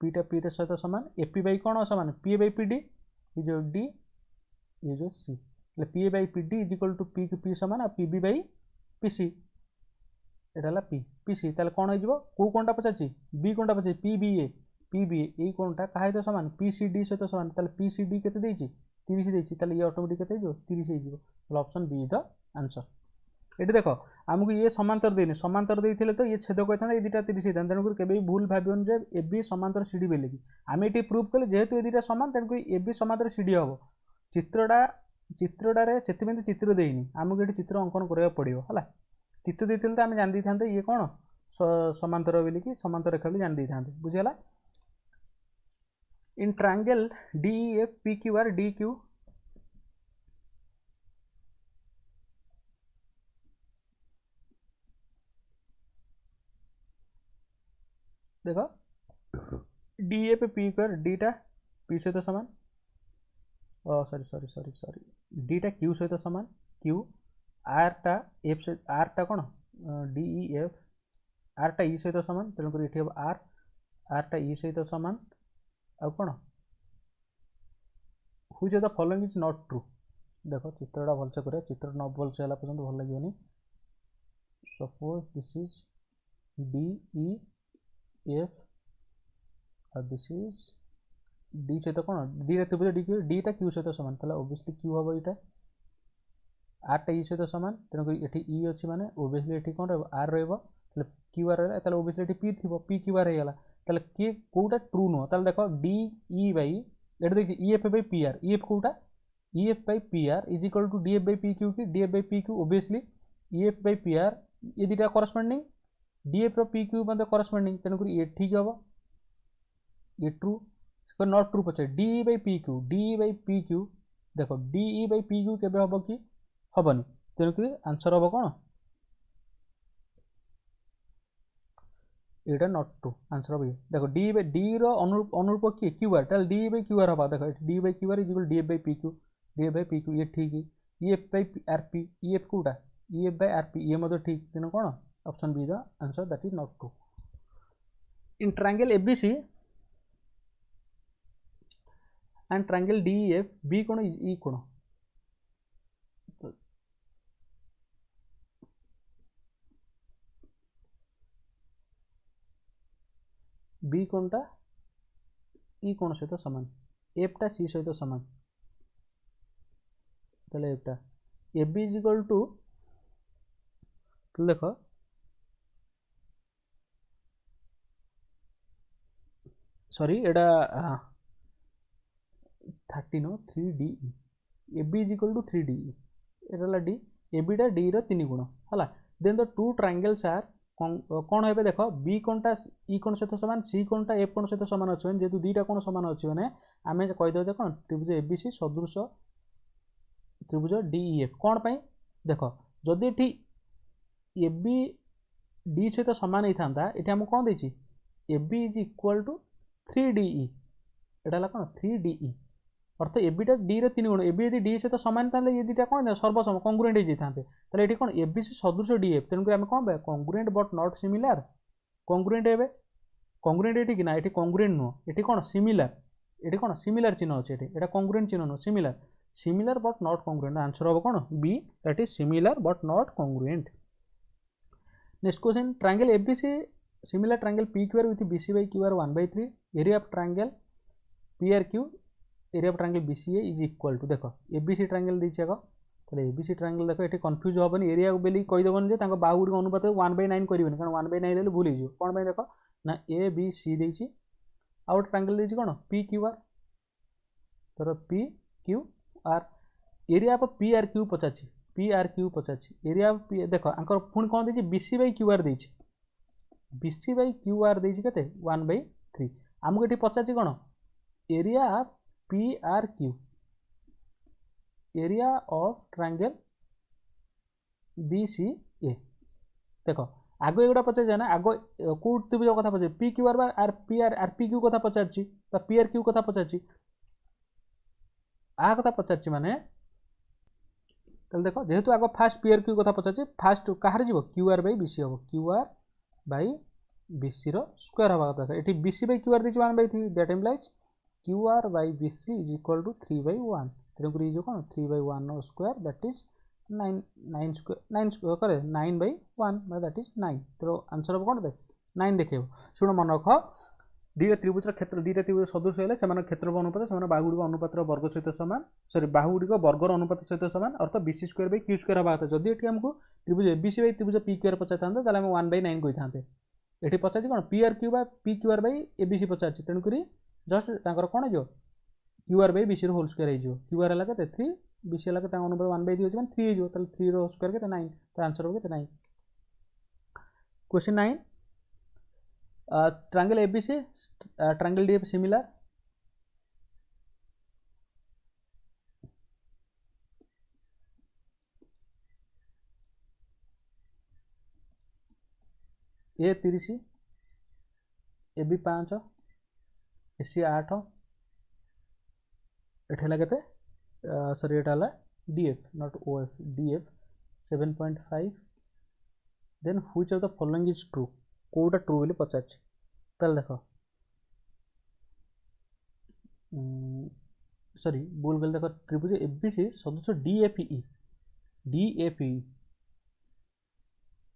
पीटा पी सहित सामान एपी बाई कौन सामान पीए बाई पीडी ये जो डी ये जो C PA by PD is equal to P P सामान आ पीबी बाई पीसी एटा पी पीसी ताले कौन हो कौ कोणटा पचारछि बी कोणटा पचारछि पीबीए पीबीए ये कोणटा काहे तो सामान पीसीडी सहित सामान ताले पीसीडी केते देछि 30 देछि ताले ये ऑटोमेटिक केते जो 30 हे जिवो ताले option B is the answer. एटी देखो आमको ये समांतर देनी समांतर देते तो ये छेद कहता ये दुटा 30 होता तेणुक केवि भूल भावन जे ए बी समांतर सीडी बोले कि आम ये प्रूव कले जेहेतु ये दुटा सामान तेणुक ए बी समांतर सीडी हम चित्रटारे से चित्र देनी आमको ये चित्र अंकन करा पड़ो है चित्र देते तो आम जान था ये कौन समांतर बोल कि समांतर रेखा भी जान था बुझीगला। In triangle D F P Q R D Q देख डी ए पे पी कर डीटा पी सहित सामान सॉरी सॉरी सॉरी सॉरी डीटा क्यू सहित सामान क्यू आर टा एफ से आर टा कौन डी ई एफ आर टा ई सहित सामान तेणुक ये हम आर आर टा ई सहित सामान आ कौन हुई the following is not true. देख चित्रटा भलसे कर चित्र न भलसे है पर्यटन भल लगे suppose this is D E F this is D सहित कौन डी त्रिभुज डी क्यू डी टा क्यू सहित सामान ताला ओबियसली क्यू हम यहाँ आर टा ई सहित सामान तेणुक ये ई अच्छी माने ओबियसली ये कौन आर क्यू आर रहा ओबियसली पी थी पी क्यू आर होगा ताले किए कोटा ट्रू नुह ताले देख डी ई बाई ये देखिए E F by P R E F कोटा E F by P R is equal to D F by P Q की D F by P Q obviously E F by P R ये दुटा corresponding D F P Q मतलब करस्पॉन्डिंग तेणुक ये ठीक हम ये ट्रू नॉट ट्रू पचे D by P Q D by P Q देख D E by P Q केबे हम कि हेनी तेणुक आंसर हम कौन ये नॉट ट्रू आंसर हम ये देख डी बाई डी अनुरूप किए क्यू आर ताल डी बाई क्यू आर हम देख D by Q R is equal D F by P Q D F by P Q ये ठीक E F by R P E F कोटा E F by R P ये मतलब ठीक तेणु कौन option B the answer that is not true. In triangle ABC and triangle DEF B कोण ई कोण बी कोणटा ई कोण सहित सामान एफ टा सी सहित सामान ताले एफ टा A B is equal to देख सॉरी एटा 13 3 D A B is equal to 3 D एटा डी ए बी टा डी रो 3 गुण है then the two triangles are कौन हे देख बी कोणटा ई कोण सहित सामान सी कोणटा एफ कोण सहित सामान अच्छे जेहेतु दुईटा कोण सामान अच्छे मैंने आम कहीदे कौन त्रिभुज एबीसी सदृश त्रिभुज डीईएफ कौन पाई देख जदि ये ए बी डी सहित सामान होता ये आमको कौन देती A B is equal to 3DE यहाँ कौन 3DE अर्थ एबीटा डी रे 3 गुण एबी यदि डी सहित सामान था ये दुटा कौन सर्वसम कंग्रुएंट होते ये कौन एबीसी सदृश डीएफ तेणुक आम कौन congruent but not similar congruent हे कंग्रुएंट ये कि ना ये कंग्रुएंट नुह ये कौन सिमिलर ये कौन सिमिलर चिन्ह अच्छे ये कंग्रुएंट चिन्ह नुह similar similar but not congruent answer हम कौन B that is similar but not congruent next question triangle ABC similar triangle PQR विथ BC by QR 1/3 area of triangle PRQ area of triangle BCA is equal to देख एबीसी ट्रायंगल देछि आग तो एबीसी ट्रायंगल देख ये कन्फ्यूज हेनी एरिया बेली कहीदेवन जे बाहु गुड़ अनुपात 1/9 करेंगे कारण 1/9 हेल्ले भूल हो कौन देख ना ABC देछि आउ ट्रायंगल देछि कौन PQR तर PQR एरिया ऑफ PRQ पचाछि PRQ पचाछि एरिया ऑफ देख आंकर पुणी कौन देछि BC by QR देछि BC by QR देछि केते 1/3 आमको एठी पचाछि कौन area of PRQ area of triangle BCA देख आग एगुड़ा पचार ना आग कौ त्रिभुज कथा पचार PQR बा RPQ कथा पचार PRQ कथा पचार आ कथा पचार माने देख जेहेतु आग फास्ट PRQ कथा पचार फास्ट कहार जीव QR by BC हम QR by BC रो स्क्वायर हवा कथा ये BC by QR देछि 1/3 that implies QR by BC is equal to 3/1 तेणुक ये कौन 3/1 स्क्वायर दैट इज 9 स्क्वायर करे 9/1 दैट इज 9 तो आंसर हम कौन दे 9 देखे शुण मन रख दुईटा त्रिभुज क्षेत्र दुईटा त्रिभुज सदृश है क्षेत्रफल अनुपात से बाहुगुड़ी अनुपात वर्ग सहित सामान सरी बाहुगुड़ी वर्गर अनुपात सहित सामान अर्थ BC square by Q square हवा कथा जदि आमको त्रिभुज एबीसी by त्रिभुज PQR पचार था 1/9 कही था ये पचार कौन PRQ by PQR by ABC पचार तेणुक जस्ट कौन हो QR by BC whole square हो QR है के 3 BC है के अनुपात 1/3 हो 3 हो 3 रो स्क्वायर के 9 तो आंसर हो 9 question 9 triangle ABC triangle DF similar A 30 AB 5 AC 8 एठेला केते सॉरी एटा हला DF not OF DF 7.5 then which of the following is true कोटा ट्रू बोली पचार ताल देख सॉरी बोल गल देख त्रिभुज एबीसी सदृश DFE DFE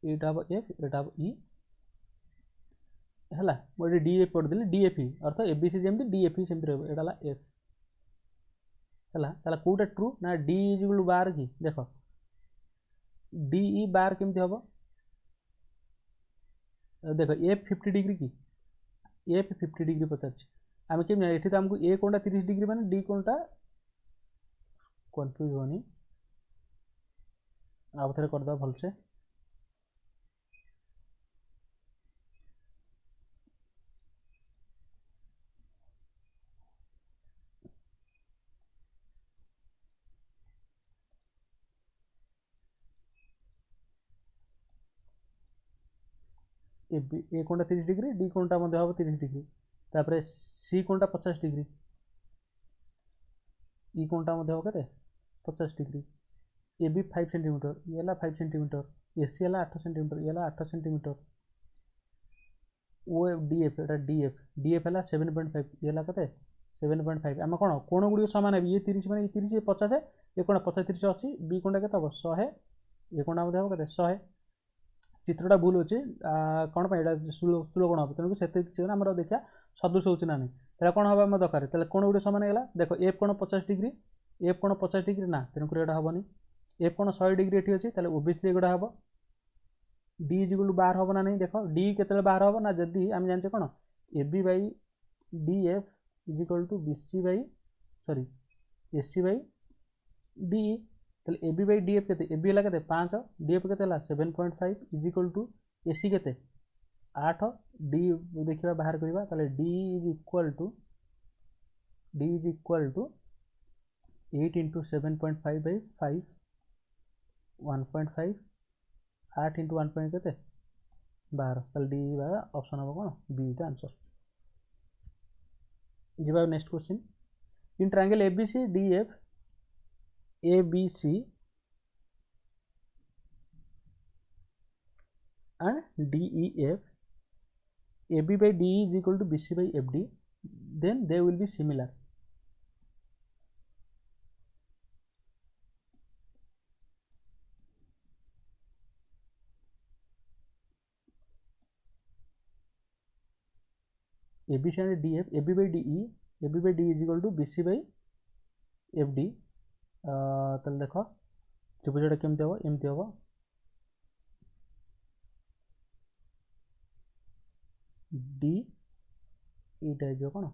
एटा हम F एटा हम E है मुझे DF पढ़ी DFE अर्थ एबीसी जमी DFE सेमती रहा एटा F है कौटा ट्रू ना D इज इक्वल टू बार कि देख DE बार केमती हम देख F 50 डिग्री कि F 50 डिग्री पचार आम केम ये तो आमको ए कोणटा 30 डिग्री माने डी कोणटा कन्फ्यूज होनी आउ थे करदे भलसे ए कोणटा 30 डिग्री डी कोणटा हम 30 डिग्री तापर सी कोणटा 50 डिग्री ई कोणटा हम के 50 डिग्री ए बी 5 सेंटीमीटर ये 5 सेंटीमीटर एसी है 8 सेंटीमीटर ये 8 सेंटीमीटर ओ डीएफ एटा डीएफ डीएफ है 7.5 ये के 7.5 आम कौन कोण गुड़ी सामान है ये 30 मैंने 30 50 ये कोण 50 30 80 बी कोणटा के 100 ये कोणटा हम के 100 चित्रटा भूल अच्छे कौन सुलभ कौन हम तेणुक से आम देखा सदृश हो ना नहीं कौन हम दरकार कौन गोटे सामान है देख एफ कोण 50 डिग्री एफ कोण 50 डिग्री ना तेणुक यहाँ हेनी एफ कोण 100 डिग्री ये अच्छे ओबियसली एगुड़ा हम डी इज इक्वल टू बार हम ना नहीं देख डी के बाहर हम ना जदि आम जाने कौन A B by D F is equal to BC by sorry AC by DE A B by DF के ए बी है 5 DF के 7.5 इज इक्वल टू AC केते 8 D देखिबा बाहर करबा ताले D is equal to 8 into 7.5 by 5 1.5 8 into 1 point केते 12 ताले D वाला ऑप्शन हो कोन B द आंसर। जिबा next question in triangle ABC DF ABC and DEF AB by DE is equal to BC by FD, then they will be similar. ABC and DF AB by DE is equal to BC by FD। ताले देखो त्रिभुजटा केमती हम एमती हम D एटा जो कौन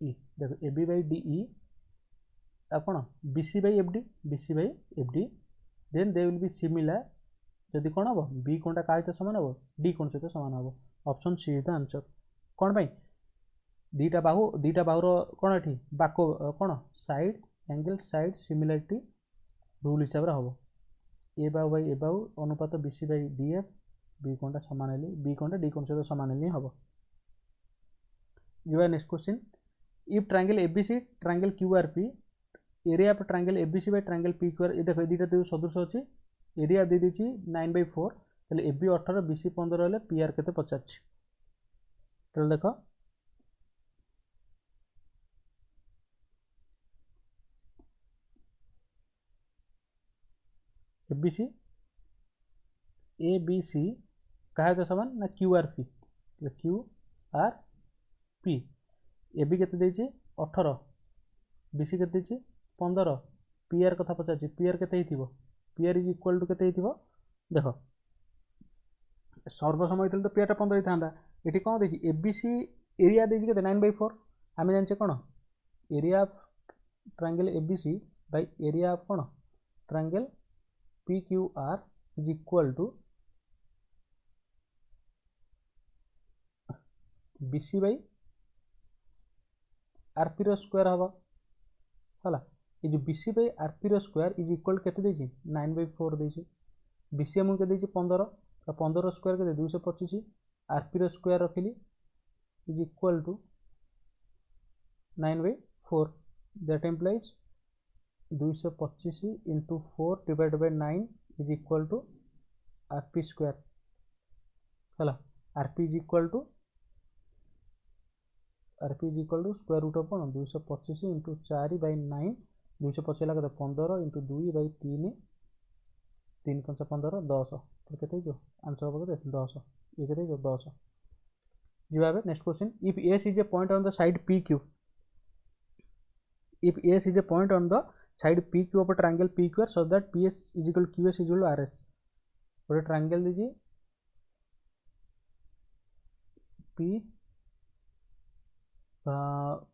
E देखो AB by DE कौन BC by FD then they will be similar जदि कौन हम B कोणटा का सहित समान हम D कोण सहित समान हम option C is the answer. कौन पाई दीटा बाहुर कौन ये बाक कौन side angle side similarity rule हिसाब से हम ए बाहु बाई ए बाहु अनुपात BC by DF B कोणटा समान हेली B कोणटा D कोण सहित समान हेली हम। जी next question if triangle ABC triangle QRP area of triangle ABC by triangle PQR ये देखो दीटा दो सदृश अच्छी एरिया दे दी 9/4 ताले AB 18 BC 15 हेले PR केते 50 ताले देखो ABC कहा तो समान ना QRP QRP AB केते देछि 18 BC केते देछि 15 PR कथा पचाछि PR केते हिथिबो PR इज इक्वल टू केते हिथिबो देखो सर्वसमय तो PR टा 15 हिथांदा एठी कोन देछि ABC एरिया देछि केते 9/4 आमे जानचे कोन area of triangle ABC by area of कोन triangle PQR is equal to BC by RP रो स्क्वायर हवा हला ये जो BC by RP रो स्क्वायर इज इक्वल केते देछि 9/4 देछि BC हमु के देछि 15 तो 15 रो स्क्वायर केते 225 RP रो स्क्वायर रखिली is equal to 9/4 that implies 225 into 4 divided by 9 is equal to RP square हला RP is equal to square root of 225 into 4 by 9 225 लगा 15 into 2 by 3 3 5 15 10 तो केते जो आंसर हो केते 10 ये केते जो 10 जिबाबे next question if S is a point on the side PQ if S is a point on the side PQ of a triangle PQR so that PS is equal to QS is equal to RS गोटे ट्रायंगल दीजिए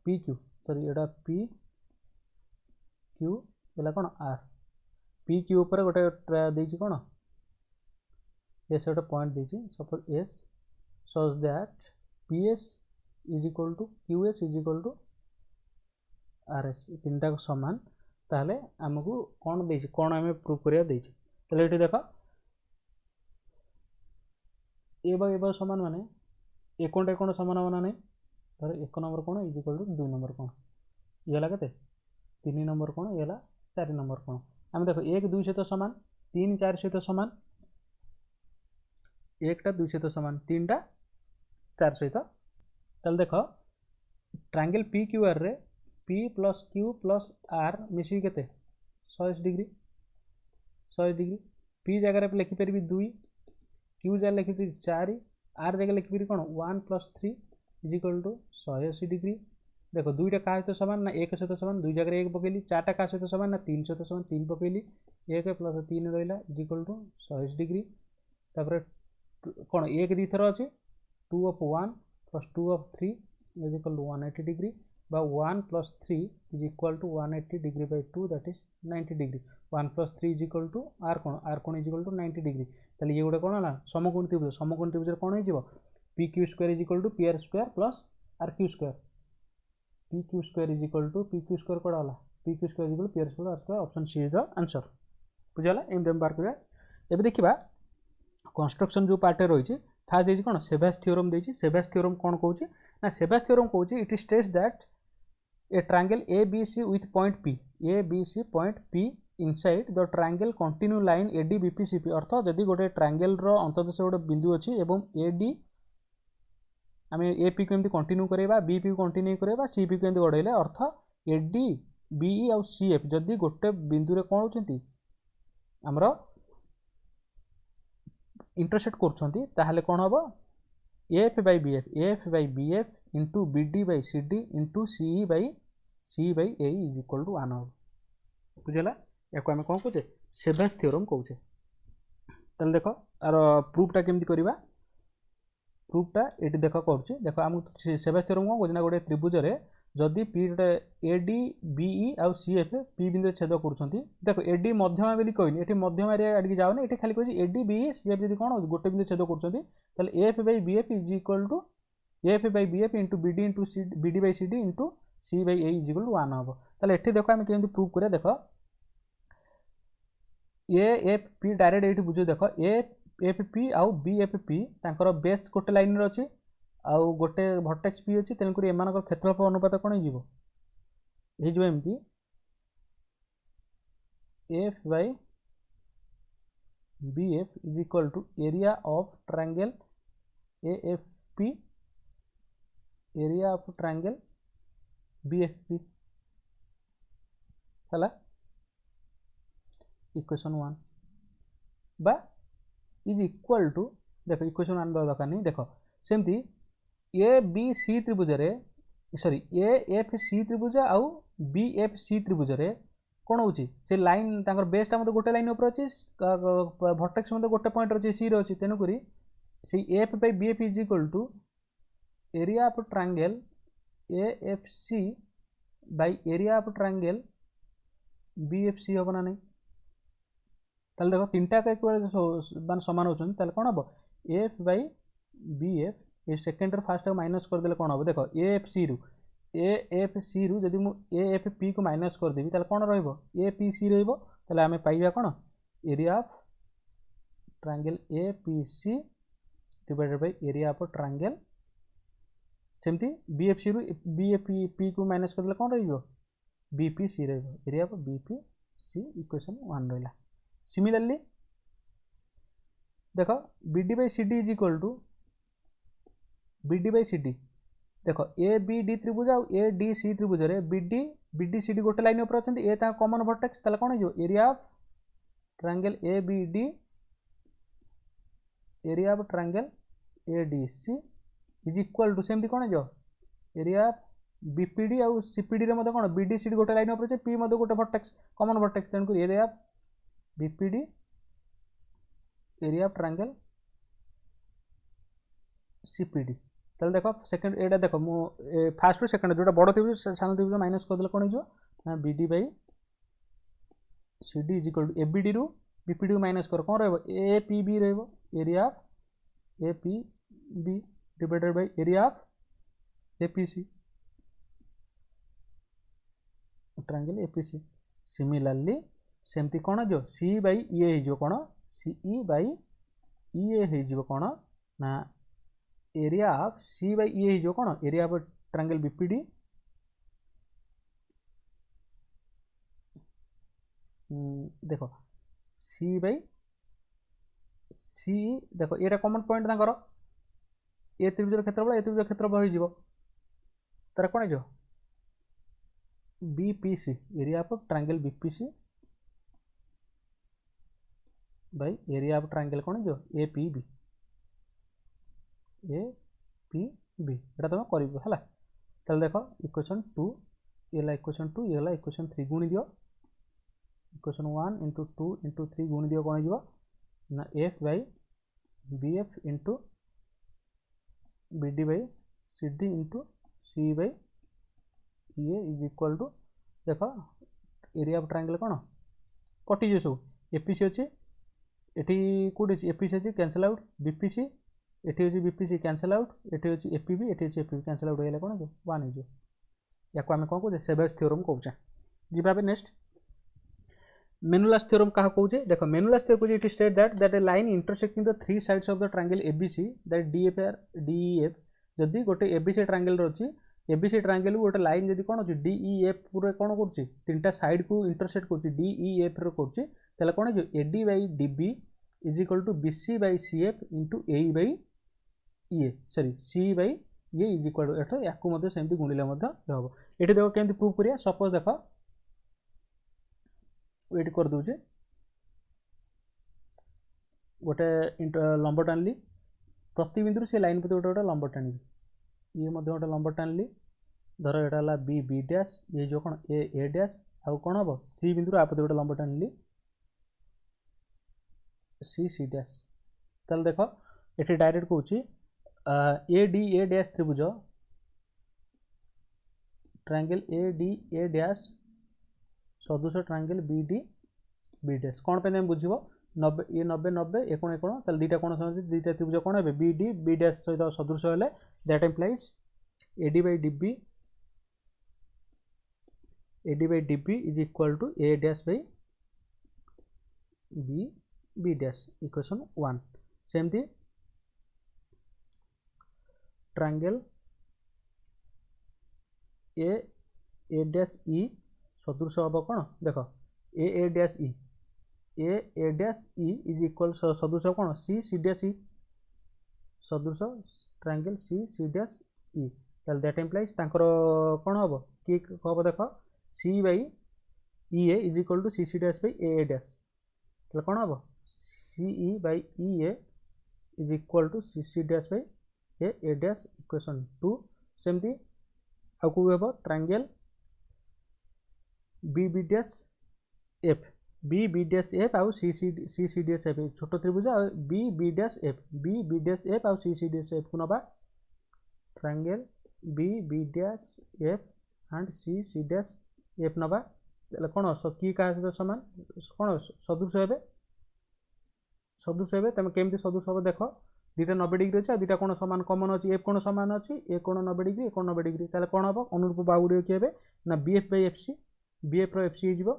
PQ सॉरी एटा PQ एला कोन R PQ ऊपर गोटे देछि कोन S गोटे पॉइंट देछि suppose S shows that PS is equal to QS is equal to RS तीनटा को समान ताले हमकु कोन देछि कोन हमें प्रूव करिया देछि ताले एठी देखा ए समान माने एकोनटा कोन समान होना नहीं तर 1 नंबर कोन इज इक्वल टू 2 नंबर कोन ये ला केते 3 नंबर कोन ये ला 4 नंबर कोन हम देखो 1 2 सहित समान 3 4 सहित समान 1 टा 2 सहित समान 3 टा 4 सहित ताले देखो ट्रायंगल PQR रे P plus Q plus R मिसी केते 180 डिग्री P जगह रे लिखि परबी 2 Q जगह लिखि 4 R जगह लिखि परबी कोन 1 plus 3 is equal to 180 degree देखो दुईटा का सहित समान ना 1 सहित समान 2 जगह 1 पकेली 4 टा का सहित समान ना 3 सहित समान 3 पकेली 1 plus 3 रहिला is equal to 180 डिग्री तापर कोन 1 दी थरो अछि 2 of 1 plus 2 of 3 is equal to 180 degree by 1 plus 3 is equal to 180 degree by 2 that is 90 degree 1 plus 3 is equal to r कोण is equal to 90 degree ताले ये गोटे कौन है समकोणी त्रिभुज कौन हो P Q square is equal to P R square plus R Q square P Q square is equal to P Q square कौन है P Q square is equal P R square R square option C is the answer बुझाला एम बार करिया एबे देखिबा कंस्ट्रक्शन जो पार्ट रही फास्ट देछि कोन सेबास थ्योरम देछि सेबास थ्योरम कोन कहूछि ना सेबास थ्योरम कहूछि it states that a triangle ABC with point P ABC point P inside the triangle continue line AD BPCP अर्थ जदि गोटे ट्रायंगल रो अंतर्देश गोटे बिंदु अछि एवं AD आमे AP को एमती कंटिन्यू करेबा BP को कंटिन्यू करेबा CP को एमती गडैले अर्थ AD BE और CF जदि गोटे बिंदु रे कोन होचंती हमरो इंटरसेक्ट करछंती ताहले कोन हबो AF by BF into BD by CD into CE by AE is equal to 1 हो बुझला याको आमे कोन कहूचे सेबास थ्योरम कहूचे तले देखो आर प्रूफटा केमती करबा प्रूफटा एटी देखो करछि देखो हम सेबास थ्योरम कोन कहूचे ना गोटे त्रिभुज रे जदि P AD BE और CF P बिंदु छेद करछंती देखो AD मध्यमा बेली कहनी एठी मध्यमा रे आडि जाउनी एठी खाली कहछि AD BE CF जदि कोन गोटे बिंदु छेद करछंती ताले AF by BF is equal to AF by BF into BD into BD by CD into C by A is equal to 1 हो ताले एठी देखो हम केमती प्रूफ करिया देखो AFP डायरेक्ट एठी बुझो देखो AFP आउ BFP तांकर बेस गोटे लाइन रे अछि आउ गोटे वर्टेक्स P अछि तेन करी एमानकर क्षेत्रफल अनुपात कोन हे जिवो हे जो एमती AF by BF is equal to area of triangle AFP area of triangle BFP हला इक्वेशन 1 बा इज इक्वल टू देखो इक्वेशन 1 दरकार नहीं देखो सेमती ABC त्रिभुज रे सॉरी AFC त्रिभुज आउ BFC त्रिभुज रे कोन होची से लाइन तांकर बेस ता मते गोटे लाइन ऊपर अछि वर्टेक्स मते गोटे पॉइंट अछि C रे अछि तेनु करी से AF by BF is equal to area of triangle AFC by area of triangle BFC होबो ना नहीं ताले देखो तीनटा का इक्वल मान समान होचन ताले कोन हबो AF by BF A second रे फर्स्ट माइनस कर देले कोन हबो देखो AFC रु जदि मु AFP को माइनस कर देबी ताले कोन रहइबो APC रहइबो ताले हमें पाइबा कोन area of triangle APC divided by area of triangle सेमती BFC रु BFP को माइनस कर देले कोन रहइबो BPC रहइबो एरिया ऑफ BPC इक्वेशन 1 रहला सिमिलरली देखो BD by CD is equal to BD by CD देखो ABD त्रिभुज और ADC त्रिभुज रे BD CD गोटे लाइन ऊपर अछंती ए ता कॉमन वर्टेक्स तले कोन जो area of triangle ABD area of triangle ADC is equal to सेमती कोन जो एरिया ऑफ BPD और CPD रे मते कोन BD CD गोटे लाइन ऊपर अछि P मते गोटे वर्टेक्स कॉमन वर्टेक्स तेन कर area of BPD area of triangle CPD तले देखो सेकंड एटा देखो मु फर्स्ट टू सेकंड जोटा बड़ त्रिभुज सानो त्रिभुज माइनस कर देले कोन हो ना BD by CD is equal to ABD रु BPD को माइनस कर कोन रहबो APB रहबो area of APB divided by area of APC triangle APC similarly सेमती कोन जो C by EA हे जो कोन CE by EA हे जो कोन ना area of C by EA हे जो कोन एरिया ऑफ ट्रायंगल BPD देखो C by CE देखो एटा कॉमन पॉइंट तांकर ए त्रिभुज क्षेत्रफल हो जिवो तार कोन जो BPC area of triangle BPC by area of triangle कोन जो APB एटा तुम करिवो हला तले देखो इक्वेशन 2 एला इक्वेशन 2 एला इक्वेशन 3 गुणी दियो इक्वेशन 1 into 2 into 3 गुणी दियो कोन जिवो ना F by BF into BD by CD into C by EA is equal to देखो एरिया ऑफ ट्रायंगल कोन कटि जो सब APC अछि एटी कोड एपीसी अच्छी कैंसल आउट बीपीसी एटी अच्छी बीपीसी कैंसल आउट एटी अच्छी एपीबी एटी अच्छी एपीबी कैंसल आउट होगा कौन हो 1 हो या आम कौन कहे सेबेज थ्योरम कौचे जीवा नेक्स्ट मेनुलास थ्योरम क्या कौचे देख मेनुलास थ्योरम कौचे it state that a line intersecting the three sides of the triangle ABC that DEF जदि गोटे एबीसी ट्रायंगल अच्छी एबीसी ट्रायंगल गोटे लाइन जब कौन अच्छी डीईएफ पूरा कौन कर तीन टा साइड को इंटरसेक्ट कर डीईएफ कर कौन हो AD by DB is equal to BC by CF into A by A sorry C by ये इज इक्वल टू या सेमती गुणिले हम ये देख केमती प्रूव करिया सपोज देख ये कर दूचे गोटे लंब टाणली प्रति बिंदु से लाइन प्रति गोटे गोटे लंब टाणी ये गोटे लंब टाणली धर यहाँ बी बी डैश ये जो कौन ए डैश आउ कौन हम सी बिंदु आ प्रति गोटे लंब टाणली सी सी डैश ताल देख ये डायरेक्ट कौच ए डी ए डैश त्रिभुज triangle A D A dash सदृश triangle B D B dash कौन पे बुझे 90 ये 90 90 एकोण एकोण ताल दुईटा कोण दुईटा त्रिभुज कौन है बी डी बी डैश सहित सदृश हेले that implies AD by DB is equal to A dash by B B dash equation 1 सेमती ट्रायंगल ए डैश ई सदृश हम कौन देख A dash E A dash E is equal सदृश कौन सी सी डैश ई सदृश ट्रायंगल सी सी डैश ई ताल दैट इम्प्लाइज तांकर कौन हम कि हम देख C by E A is equal to C C dash by A dash ताल कौन हम C E by E A is equal to C C dash by A dash equation 2 सेमती आउ को हम triangle B B dash F B B dash F आउ सी सी डैश एफ छोट त्रिभुज बी बी डैश एफ आउ सी सी डैश एफ को नबा triangle B B dash F and C C dash F नबा कौन कि क्या सहित सामान कौन सदृश हे तुम केमती सदृश हम देख दुईटा 90 डिग्री अच्छे दुईटा कौन सामान कमन अच्छी एफ कोण सामान अच्छी ए कोण 90 डिग्री ए कोण 90 डिग्री ताले कौन हम अनुरूप बाहुड़ी किए ना B F by F C BF रो FC हो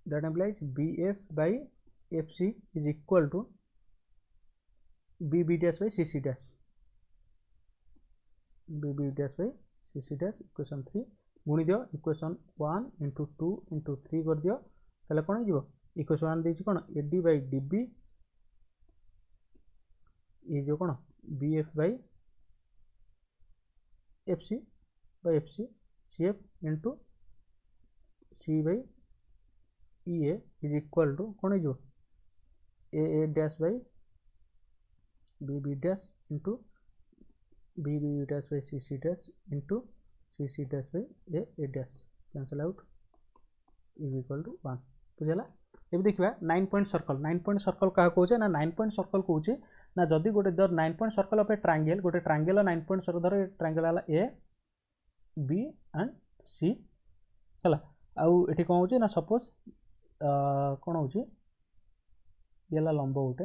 that implies BF by FC is equal to BB dash by CC dash BB dash by CC dash equation 3 गुणी दियो इक्वेशन 1 इंटू 2 इंटू 3 कर दियो ताले कौन हो इक्वेशन 1 देछि कौन AD बाई DB ये जो कौन BF by FC by FC CF into C by E A is equal to कौन हो A dash by B B dash into B B dash by C C dash into C C dash by A dash cancel out is equal to 1 बुझेगा ये देखा 9 पॉइंट सर्कल क्या कौचे ना 9 पॉइंट सर्कल कौचे ना जदि गोटे दर 9 point circle of a triangle गोटे ट्रायंगल 9 पॉइंट सर्कल धर ट्रायंगल वाला ए बी एंड सी है आउ ये कौन हो ना सपोज कौन हो ये लंब गोटे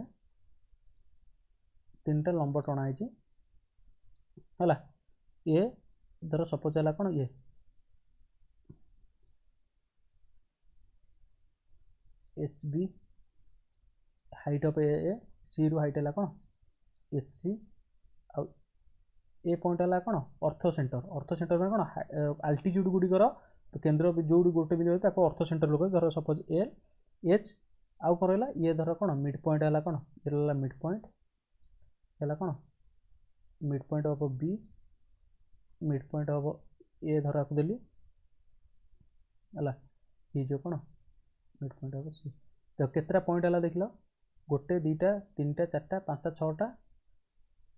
तीन टा लंब टणाई है ये धर सपोज है कौन ये एच बी हाइट ऑफ ए सी रु हाइट है कौन एच सी आउ ए पॉइंट है कौन अर्थ सेंटर में कौन आल्टीट्यूड गुड़िकर तो केन्द्र जो गोटे बिंदु है अर्थ सेंटर लोग धर सपोज एल एच आउ कौन रहा ये धर कौन मिड पॉइंट है कौन ये मिड पॉइंट है कौन मिड पॉइंट हम बी मिड पॉइंट हम ए धर को देली है ये जो कौन मिड पॉइंट हम सी तो केतरा पॉइंट है देख लो गोटे दुईटा तीन टा चार्टा पाँचटा छटा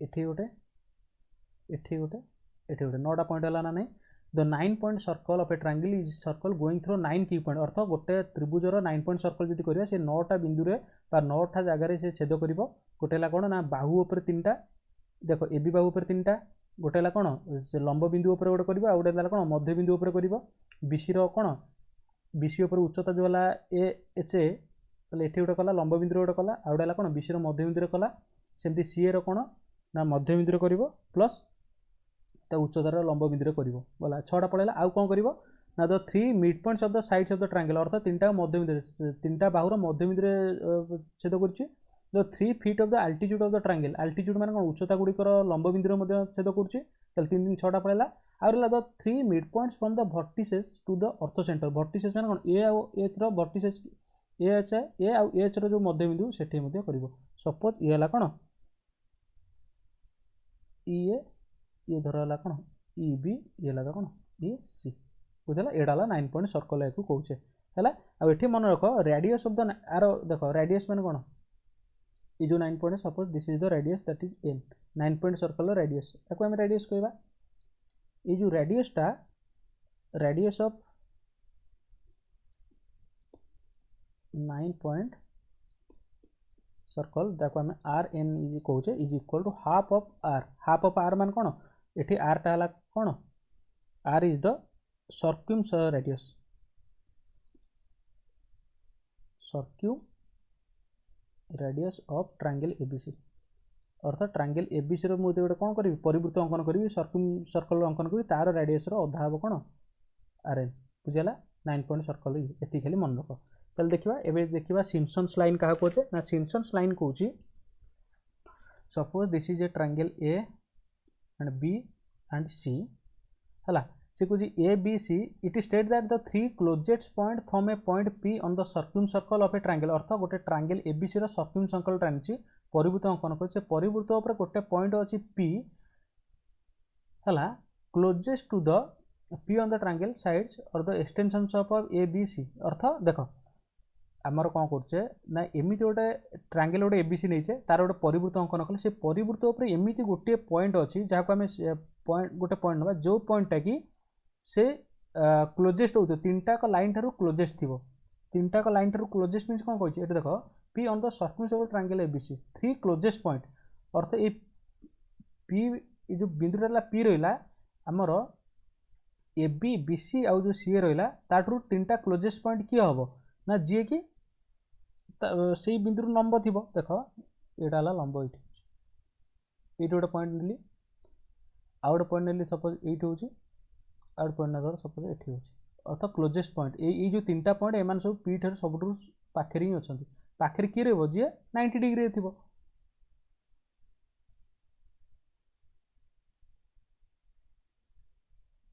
एठी गोटे एठी गोटे एठी गोटे 9टा पॉइंट है ना नहीं the 9 point circle of a triangle is circle going through 9 की पॉइंट अर्थ गोटे त्रिभुजर 9 पॉइंट सर्कल जब करिया से 9टा बिंदु रे बा 9टा जगह से छेद करिवो गोटे ला कोन ना बाहु ऊपर 3टा देखो ए बी बाहु ऊपर 3टा गोटे ला कोन से लंब बिंदु ऊपर गोटे करिवो आ गोटे ला कोन मध्य बिंदु ऊपर करिवो बीसी रो कोन बीसी ऊपर उच्चता जो वाला ए एच ए ताले एठी गोटे कला लंब बिंदु गोटे कला आ गोटे कौन बीसी मध्य बिंदु कला सेमती सी एर कौन ना मध्य बिंदु कर प्लस ता उच्चतार लंब बिंदु कर गला 6टा पड़ेगा आउ कौन कर ना the 3 mid points of the sides of the triangle अर्थात 3टा मध्य बिंदु 3टा बाहुर मध्य बिंदु छेद कर the 3 feet of the altitude of the triangle altitude माने कौन उच्चता गुड़िकर लंब बिंदु छेद कर 3 6टा पड़ेगा आउला the 3 mid points from the vertices to the orthocentre vertices माने कौन ए आ एच रो वर्टिसेस ए एच ए आ एच रो जो मध्य बिंदु सेठी मध्य करिवो सपोज ये हला कौन ई ए ये धर हला कौन ई बी ये हला कौन ई सी बुझला एडा हला 9 पॉइंट सर्कल याकू कहूचे हला आ एठी मन रख रेडियस ऑफ द आरो देखो रेडियस माने कौन ये जो 9 point suppose this is the radius that is N 9 point circle radius याकू हम रेडियस कहबा ये जो रेडियस टा रेडियस ऑफ 9 पॉइंट सर्कल देखो आम आर एन इज कहे is equal to half of R मान कौन ये आर टा है कौन R is the circumradius of triangle ABC अर्थात ट्रायंगल एबीसी रो मुझे गोटे कौन करी परिवृत्त अंकन करी सर्क्यूम सर्कल अंकन करी तार रेडियस रो अधा हम कौन आर एन बुझेगा 9 पॉइंट सर्कल ये खाली मन रख चल देखा एवं देखा सिम्पसन्स लाइन क्या कहे ना सिम्पसन्स लाइन कौन suppose this is a triangle A and B and C है सी कौन A B C it state that the 3 closest point from a point P on the circumcircle of a triangle अर्थात गोटे ट्रायंगल एबीसी रो सर्क्यूम सर्कल टाणी परिवृत्त अंकन कर परिवृत्त उपर गोटे पॉइंट अच्छी पी है closest to the P on the triangle sides और the extensions of A B सी अर्थ देख आमर कौन करे ना एमती गोटे ट्रायंगल गोटे एबीसी नहीं तार गोटे परिवृत्त अंकन कले से परिवृत्त उपर एमती गोटे पॉइंट अच्छी जहाँ आम पॉइंट गोटे पॉइंट ना जो पॉइंटा कि से क्लोजेस्ट हो 3टाक लाइन ठारू क्लोजेस्ट थी 3टाक लाइन ठारू क्लोजेस्ट मीन्स कौन कही देख P on the circumcircle triangle ABC 3 closest point अर्थ ये पी जो बिंदुटा पी रहा आमर ए बी बी सी आउ जो सी रहा ताठू 3टा क्लोजेस्ट पॉइंट किए हम ना जी कि से बिंदु लंब थी देख यहाँ है लंब ये गोटे पॉइंट नेली आउ गोटे पॉइंट नेली सपोज ये हूँ आउ पॉइंट ना धर सपोज ये हूँ अर्थात क्लोजेस्ट पॉइंट ये जो 3टा पॉइंट एम सब पी ठार सब पाखे ही अच्छा पाखे किए रही जी 90 डिग्री थी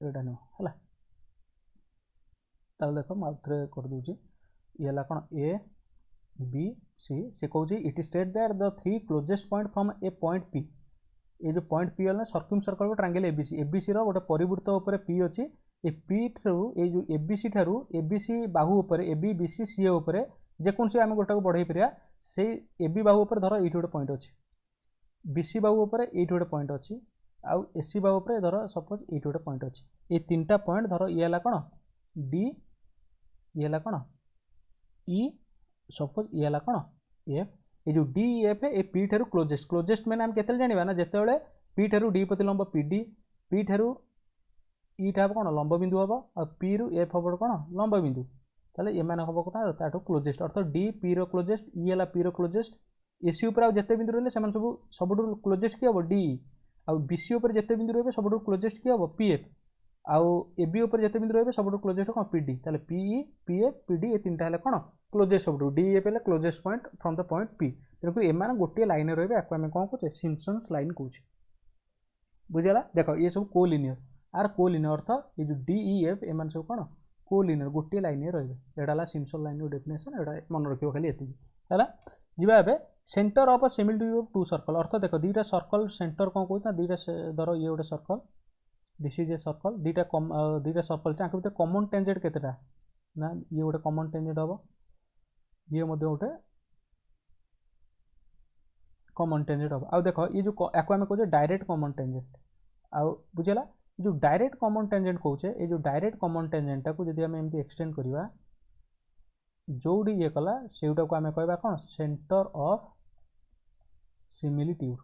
यहाँ नुह है देख मुझे कर दूसरी ये है कौन ए बी सी कौन it state that the 3 closest point from a point P ये जो पॉइंट पी है सर्क्यूम सर्कल को ट्रायंगल एबीसी एबीसी रो गोटे परिवृत्त उपर पी अच्छी ए पी ठारू ये जो एबीसी ठारू एबीसी बाहु उपर ए बी बी सी सी उपर जेकोसी आम गोटे को बढ़ई पार से ए बी बाहु उपर धर ये गोटे पॉइंट अच्छी बी सी बाहु उपर ये गोटे पॉइंट अच्छी आउ ए सी बाहु उपर धर सपोज ये गोटे पॉइंट अच्छी ये 3टा पॉइंट धर ये है कौन डी ये है कौन ई सपोज ये है कौन एफ ये जो डी एफ ए पी ठारू क्लोजेस्ट मैंने आम केते जाना ना जिते पी ठारू डी प्रति लंब पी डी पी ठारू ई टा कौन लंब बिंदु हम आ पी रु एफ हम कौन लंब बिंदु ताले एम हम कौन क्लोजेस्ट अर्थात डी पी रो क्लोजेस्ट ई है पी रो क्लोजेस्ट एसी उपर आते बिंदु रही सब सब क्लोजेस्ट किए हम डी आ बीसी उपर जिते बिंदु रही सब क्लोजेस्ट किए हम पी एफ आउ ए बी उपर जिते बिंदु रही सब क्लोजेस्ट कौन पी डी ताले P E P F P D ये 3टा है कौन क्लोजेस्ट सब डी एफ है closest point from the point P तेणुक एम गोटे लाइन रही है आम कौन कहे सिम्पसन्स लाइन कहे बुझेगा देख ये सब कोलिनियर आर कोलिनियर अर्थ ये जो डी ई एफ एम सब कौन कोलिनियर गोटे लाइन रही है सिम्पसन लाइन डेफिनेशन यहाँ मन रखियो खाली ये है जीवा a centre of similarity of 2 circle अर्थ देख 2टा सर्कल सेंटर कौन कह 2टा धर ये गोटे circle this is a circle 2टा सर्कल आंख भर कमन टेंजेंट केतेटा ना ये गोटे कमन टेंजेंट हम ये गोटे कमन टेंजेंट हम आउ देख ये जो आम कहे डायरेक्ट कमन टेंजेंट आउ बुझेगा जो डायरेक्ट कमन टेंजेंट कहे ये जो डायरेक्ट कमन टेंजेंट टाक जब आम एमती एक्सटेंड करवा जोड़ी ये कला सेटा को आम कहवा कौन सेंटर ऑफ सिमिलिट्यूड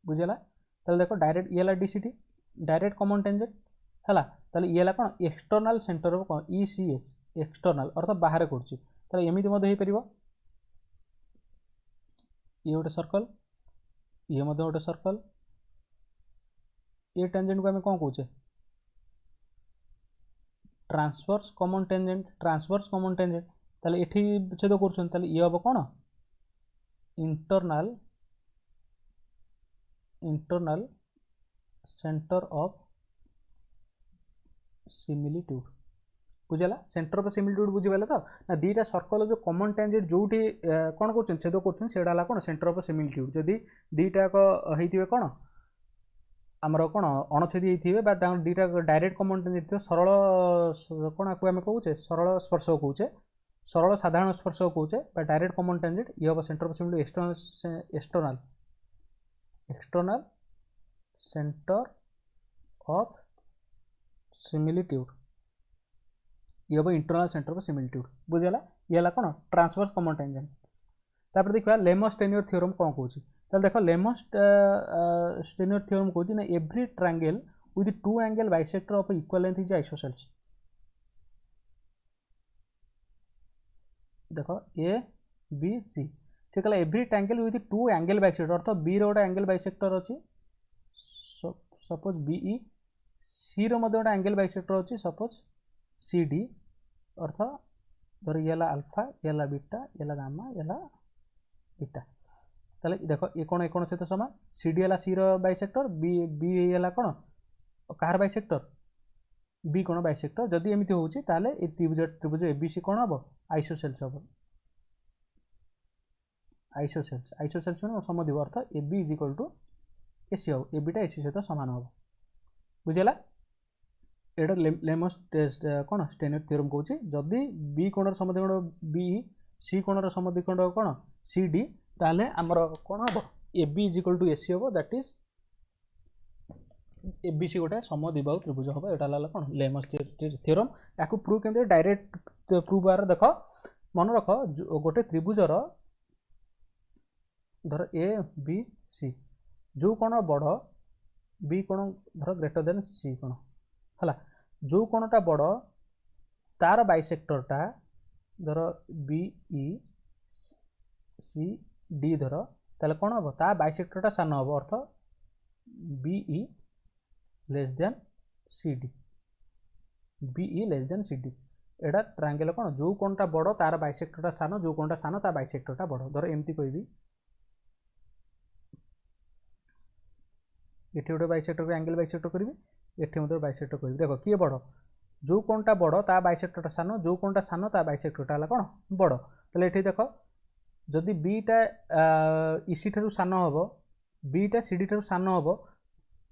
बुझेगा ताले देखो डायरेक्ट ये डीसीटी डायरेक्ट कमन टेंजेंट है ताले ये कौन एक्सटर्नाल सेंटर ऑफ कौन ईसीएस एक्सटर्नाल अर्थात बाहर कर ताले एमिति मध्य हो परिबो ये गोटे सर्कल ये मध्य गोटे सर्कल ये टेंजेंट को आम कौन कौचे ट्रांसवर्स कॉमन टेंजेंट ताले एठी छेद करछन ताले ये हबो कोन इंटरनल सेंटर ऑफ सिमिलिट्यूड बुझेला सेंटर ऑफ सिमिलिट्यूड बुझिबेला तो ना दीटा सर्कल जो कॉमन टेंजेंट जोठी कोन करछन छेद करछन सेडा ला कोन सेंटर ऑफ सिमिलिट्यूड जदी दीटा को हेतिबे कोन आमर कोन अणछेदी हेतिबे बा दीटा डायरेक्ट कॉमन टेंजेंट सरल कोन को हम कहूचे सरल स्पर्श कहूचे सरल साधारण स्पर्श कहूचे बा डायरेक्ट कॉमन टेंजेंट ये हम centre of similitude external centre of similitude ये हम इंटरनल सेंटर ऑफ सिमिलिट्यूड बुझेला ये ला कोन ट्रांसवर्स कॉमन टेंजेंट तापर देखा लेमस टेन्योर थ्योरम कौन कौच ताल देख लेमस टेन्योर थ्योरम कौच ना every triangle with two angle bisector of equal length is isosceles देख ए बी सी से कहला every triangle with two angle bisector अर्थ बी रो गोटे एंगल बाइसेक्टर अच्छी सपोज बीई सी रो मध्य गोटे एंगल बाइसेक्टर अच्छी सपोज सी डी अर्थ धर ये अल्फा ये बीटा ये गामा ये बीटा ताले देखो ये कौन सहित समान सी डी है सी रो बाइसेक्टर बी बी है कौन कार बाइसेक्टर बी कौन बाइसेक्टर जदि एमती होउची ताले ए त्रिभुज एबीसी कौन हम आइसोसेल्स हम आइसोसेल्स माने समद्विब अर्थ A B is equal to AC हम ए बीटा एसी सहित समान हम बुझेला एटा लेमस टेस्ट कौन स्टेनर थ्योरम कहूँ जदि बी कोणर समद्विखंड बी सी कोणर समद्विखंड कौन सी डी ताले आमर कौन हम A B is equal to AC हम that is A B C गोटे समद्विबाहु त्रिभुज हम यहाँ कौन लेमस थ्योरम या प्रूव केमती डायरेक्ट प्रूव बार देख मन रख गोटे त्रिभुजर धर ए बी सी जो कोण बड़ बी कोण धर ग्रेटर देन सी कोण है जो कोणटा बड़ तार बाइसेक्टरटा धर बी ई सी डी धर ताले कौन हम ता बाइसेक्टरटा सान हम अर्थ B E less than C D B E less than C D एटा ट्रायंगल कौन जो कोणटा बड़ तार बाइसेक्टरटा सान जो कोणटा सान ता बाइसेक्टरटा बड़ धर एमती कहबी एठी गोटे बाइसेक्टर को एंगल बाइसेक्टर करी एठी मते बाइसेक्टर करी देखो किए बड़ जो कोणटा बड़ ता बाइसेक्टरटा सान जो कोणटा सान ता बाइसेक्टरटा हला कोन बड़ तले एठी देखो जदि बीटा इसी ठारू सान हबो बीटा सीडी ठारू सान हबो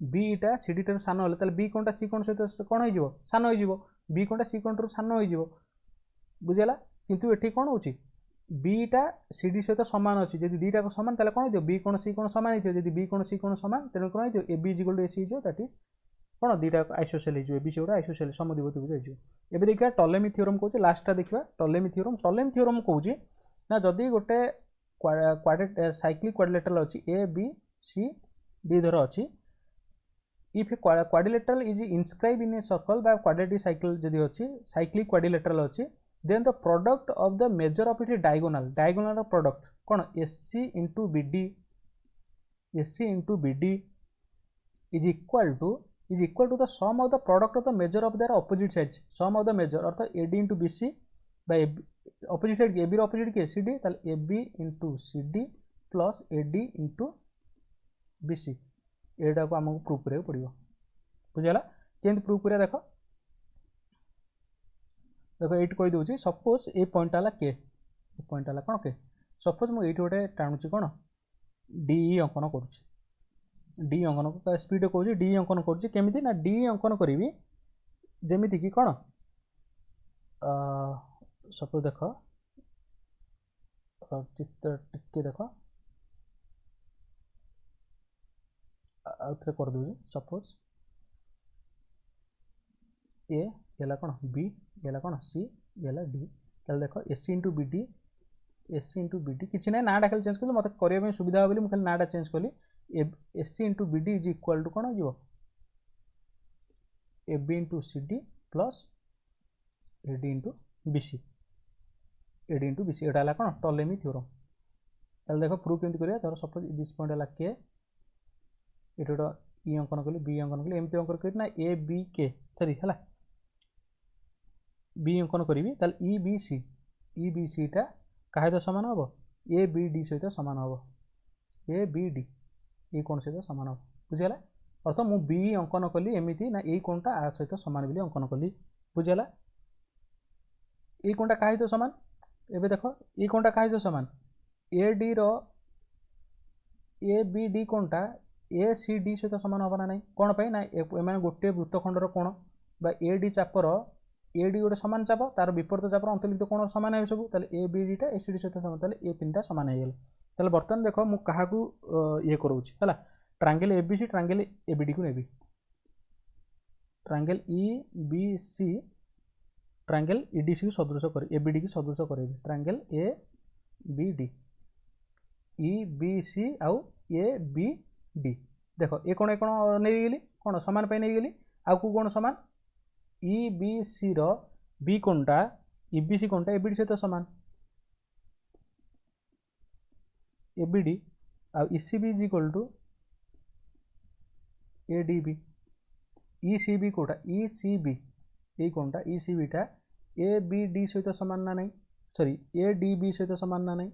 बीटा सीडी ठारू सान हले तले बी कोणटा सी कोण सहित कोन होई जिवो सान होई जिवो बी कोणटा सी कोण ठारू सान होई जिवो बुझियला किंतु एठी कोन होची बीटा सीडी सहित समान अच्छी जब दीटा को समान ताले कोन हो बी कोण सी कोण समान होइथियो जदि बी कोण सी कोण समान तेनु कोन होइथियो A B is equal to A C हो दैट इज कौन दीटा आइसोसेल हो ए बी सी गोटे आइसोसेल समद्विबाहु त्रिभुज हो एबे देखिबा टॉलेमी थ्योरम कहूँ लास्टा देखिबा टॉलेमी थ्योरम कहूँ ना जदि गोटे साइक्लिक क्वाड्रिलेटरल अच्छी ए बी सी डी धर अच्छी if quadrilateral is inscribe in a circle बा क्वाड्रेटिक साइकिल जदि अच्छी साइक्लिक क्वाड्रिलेटरल अच्छी then the product of the measure of it diagonal product कौन SC into BD is equal to the sum of the product of the measure of their opposite sides sum of the measure अर्थात AD into BC by opposite side AB opposite के CD ताले AB into CD plus AD into BC एटा को हमको प्रूव करियो पड़ियो बुझियला केंत प्रूव करिया देखो देखो ये कही दूसरी सपोज ये पॉइंट है के पॉइंट है कौन के सपोज मुझे गोटे टाणुची कौन डी अंकन करुच्ची डी अंकन स्पीड कहूँ डी अंकन करुच्ची केमिति ना डी अंकन करी जमीती कि कौन सपोज देख चित्र टिके देख आउे कर दूसरी सपोज ए ये कौन बी ये कौन सी ये डी ताले देख एसी इंटू बी डी किसी ना नाटा खाली चेंज कर मत करने सुविधा हो मुझे नाटा चेंज कली AC into B D is equal to कौन हो A B into C D plus A D into B C AD into BC एटा है कौन टॉलेमी थ्योरम ताले देखो प्रूफ केमती करिया धर सपोज दिस पॉइंट है के एटा गोटे ई अंकन कली बी अंकन कली एमती अंकन करी ना ए बी के सॉरी है बी अंकन करी ताले ई बी सी टा क्या सहित सामान हम ए बी डी सहित सामान हम ए बी डी ये कोण सहित सामान हम बुझीगला अर्थ मु बी अंकन कली एमती ना ये कोणटा आ सहित सामान बोली अंकन कली बुझीगला ये कोणटा क्या सहित सामान एबे देखो ये कोणटा क्या सहित सामान ए डी रो ए बी डी कोणटा ए सी डी सहित सामान हम ना नहीं कौन पाई ना एम गोटे वृत्तखंडर कोण बा A D chopper A D गोटे सामान चाप तार विपरीत चापर अंतर्लिखित कोण सामान है सब ताले ए बी डी टा ए सी डी सहित सामान ताले ए तीनटा सामान हो गला ताले बर्तमान देखो मु कहा ये करूची है triangle A B C triangle A B D को नेबी triangle E B C triangle E D C को सदृश कर ए बी डी की सदृश करेबी triangle A B D E B C आउ ए बी डी देखो ये कौन नहीं गली कौन सामान पे नहीं गली आउ को कौन सामान ई बी सी रो बी कोणटा ई बी सी कोणटा ए बी डी सहित सामान ए बी डी आउ E C B is equal to A D B E C B कोटा ई सी बी ये कोणटा ई सी बी टा ए बी डी सहित सामान ना नहीं सॉरी ए डी बी सहित सामान ना नहीं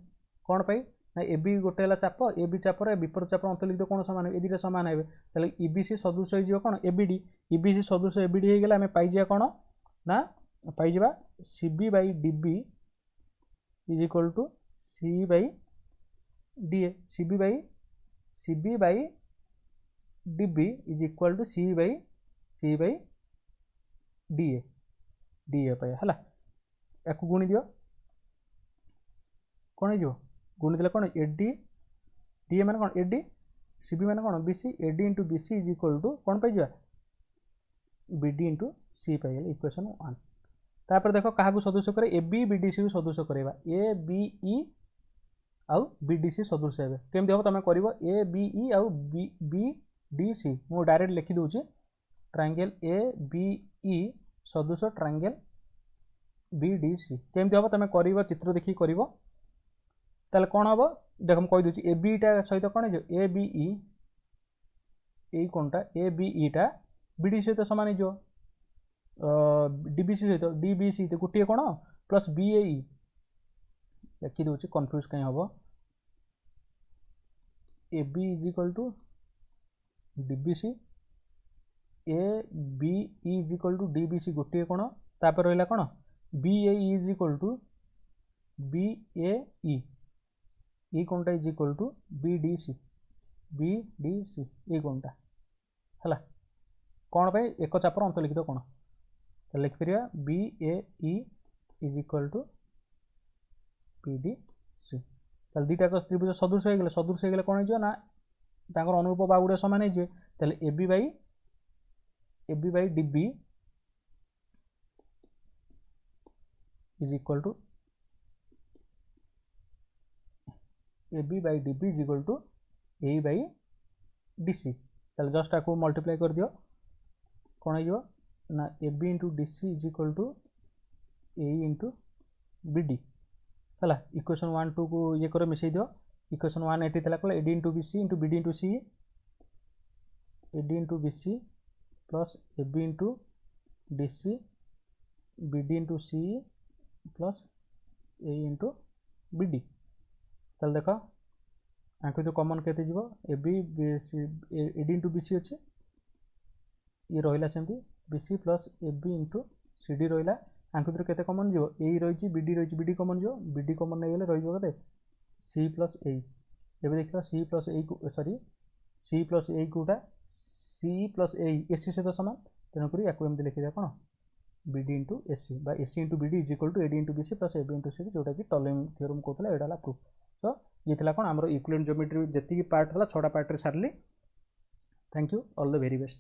कौन पाई ना ए बी गोटे है चाप ए बी चापर विपरीत चापर अंतर्लिखित कौन सामान ए दुटा सामान है ताले ई बी सी सदृश हो कौन A B D E B C सदृश ए बी डी होगला आम पाइजा कौन ना पाइजा C B by D B is equal to C by D A C B by D B is equal to C by D A पाया है या गुणी दियो कौन हो गुणी देला कौन एडी डी ए मान कौन एडी सी बी मान कौन B C AD into B C is equal to कौन पाइजा बी डी इंटू सी पाइल इक्वेशन 1 तापर देखो क्या सदृश करे A B B D C को सदृश करवा ए बी ई आउ बी डी सी सदृश हे केमती हम तुम कर ए बी ई आउ बी डी सी मु डायरेक्ट लिखी दूची ट्रायंगल ए बी ई सदृश ट्रायंगल बी डी सी केमती हम तुम कर चित्र देखिए कर ताले कौन हम देख मुझे कहीदे ए बी टा सहित कौन हो ए बी ई यही कौनटा ए बी ई टा बी डी सहित सामान हो डी बी सी सहित डी बी सी गोटे कौन प्लस बी ए ई लिखी दूची कन्फ्यूज कहीं हम A B is equal to D B C A B E is equal to D B C गोटे कौन तापर रहा कौन B A E is equal to B A E कौनटा is equal to B D C ये कौनटा है कौन पे एक चापर अंतर्लिखित कौन तो लिखिपर B A E is equal to P D C ताले दुटा त्रिभुज सदृश हो गले कौन हो ना तांकर अनुरूप बागुड़े सामान हो ताले A B by D B is equal to A B by D B is equal to A by D C ताले जस्ट आपको मल्टीप्लाई कर दियो कौन हो ना A B into D C is equal to A into B D है इक्वेशन 1 2 को ये कर मिसई दियो इक्वेशन 1 एटी थला कले A D into B C into B D into C A D into B C plus A B into D C B D into C plus A into B D ताले देख आंक जो कमन के A B A D into B C अच्छे ये रहा सेमती B C plus A B into C D रहा आंक भर के कमन जो ए रही बी डी कमन जो बी डी कमन नहीं गले रही सी प्लस ए एवं देखा C plus A sorry C plus A कोटा सी प्लस ए सी सहित सामान तेणुक या लिखिदा कौन B D into A C A C into B D is equal to A D into B C plus A B into C जोटा कि टॉलेमी थ्योरम कहता है यहाँ प्रूफ तो ये कौन आमर यूक्लिड ज्योमेट्री जी पार्ट है 6टा पार्ट सारे thank you all the very best.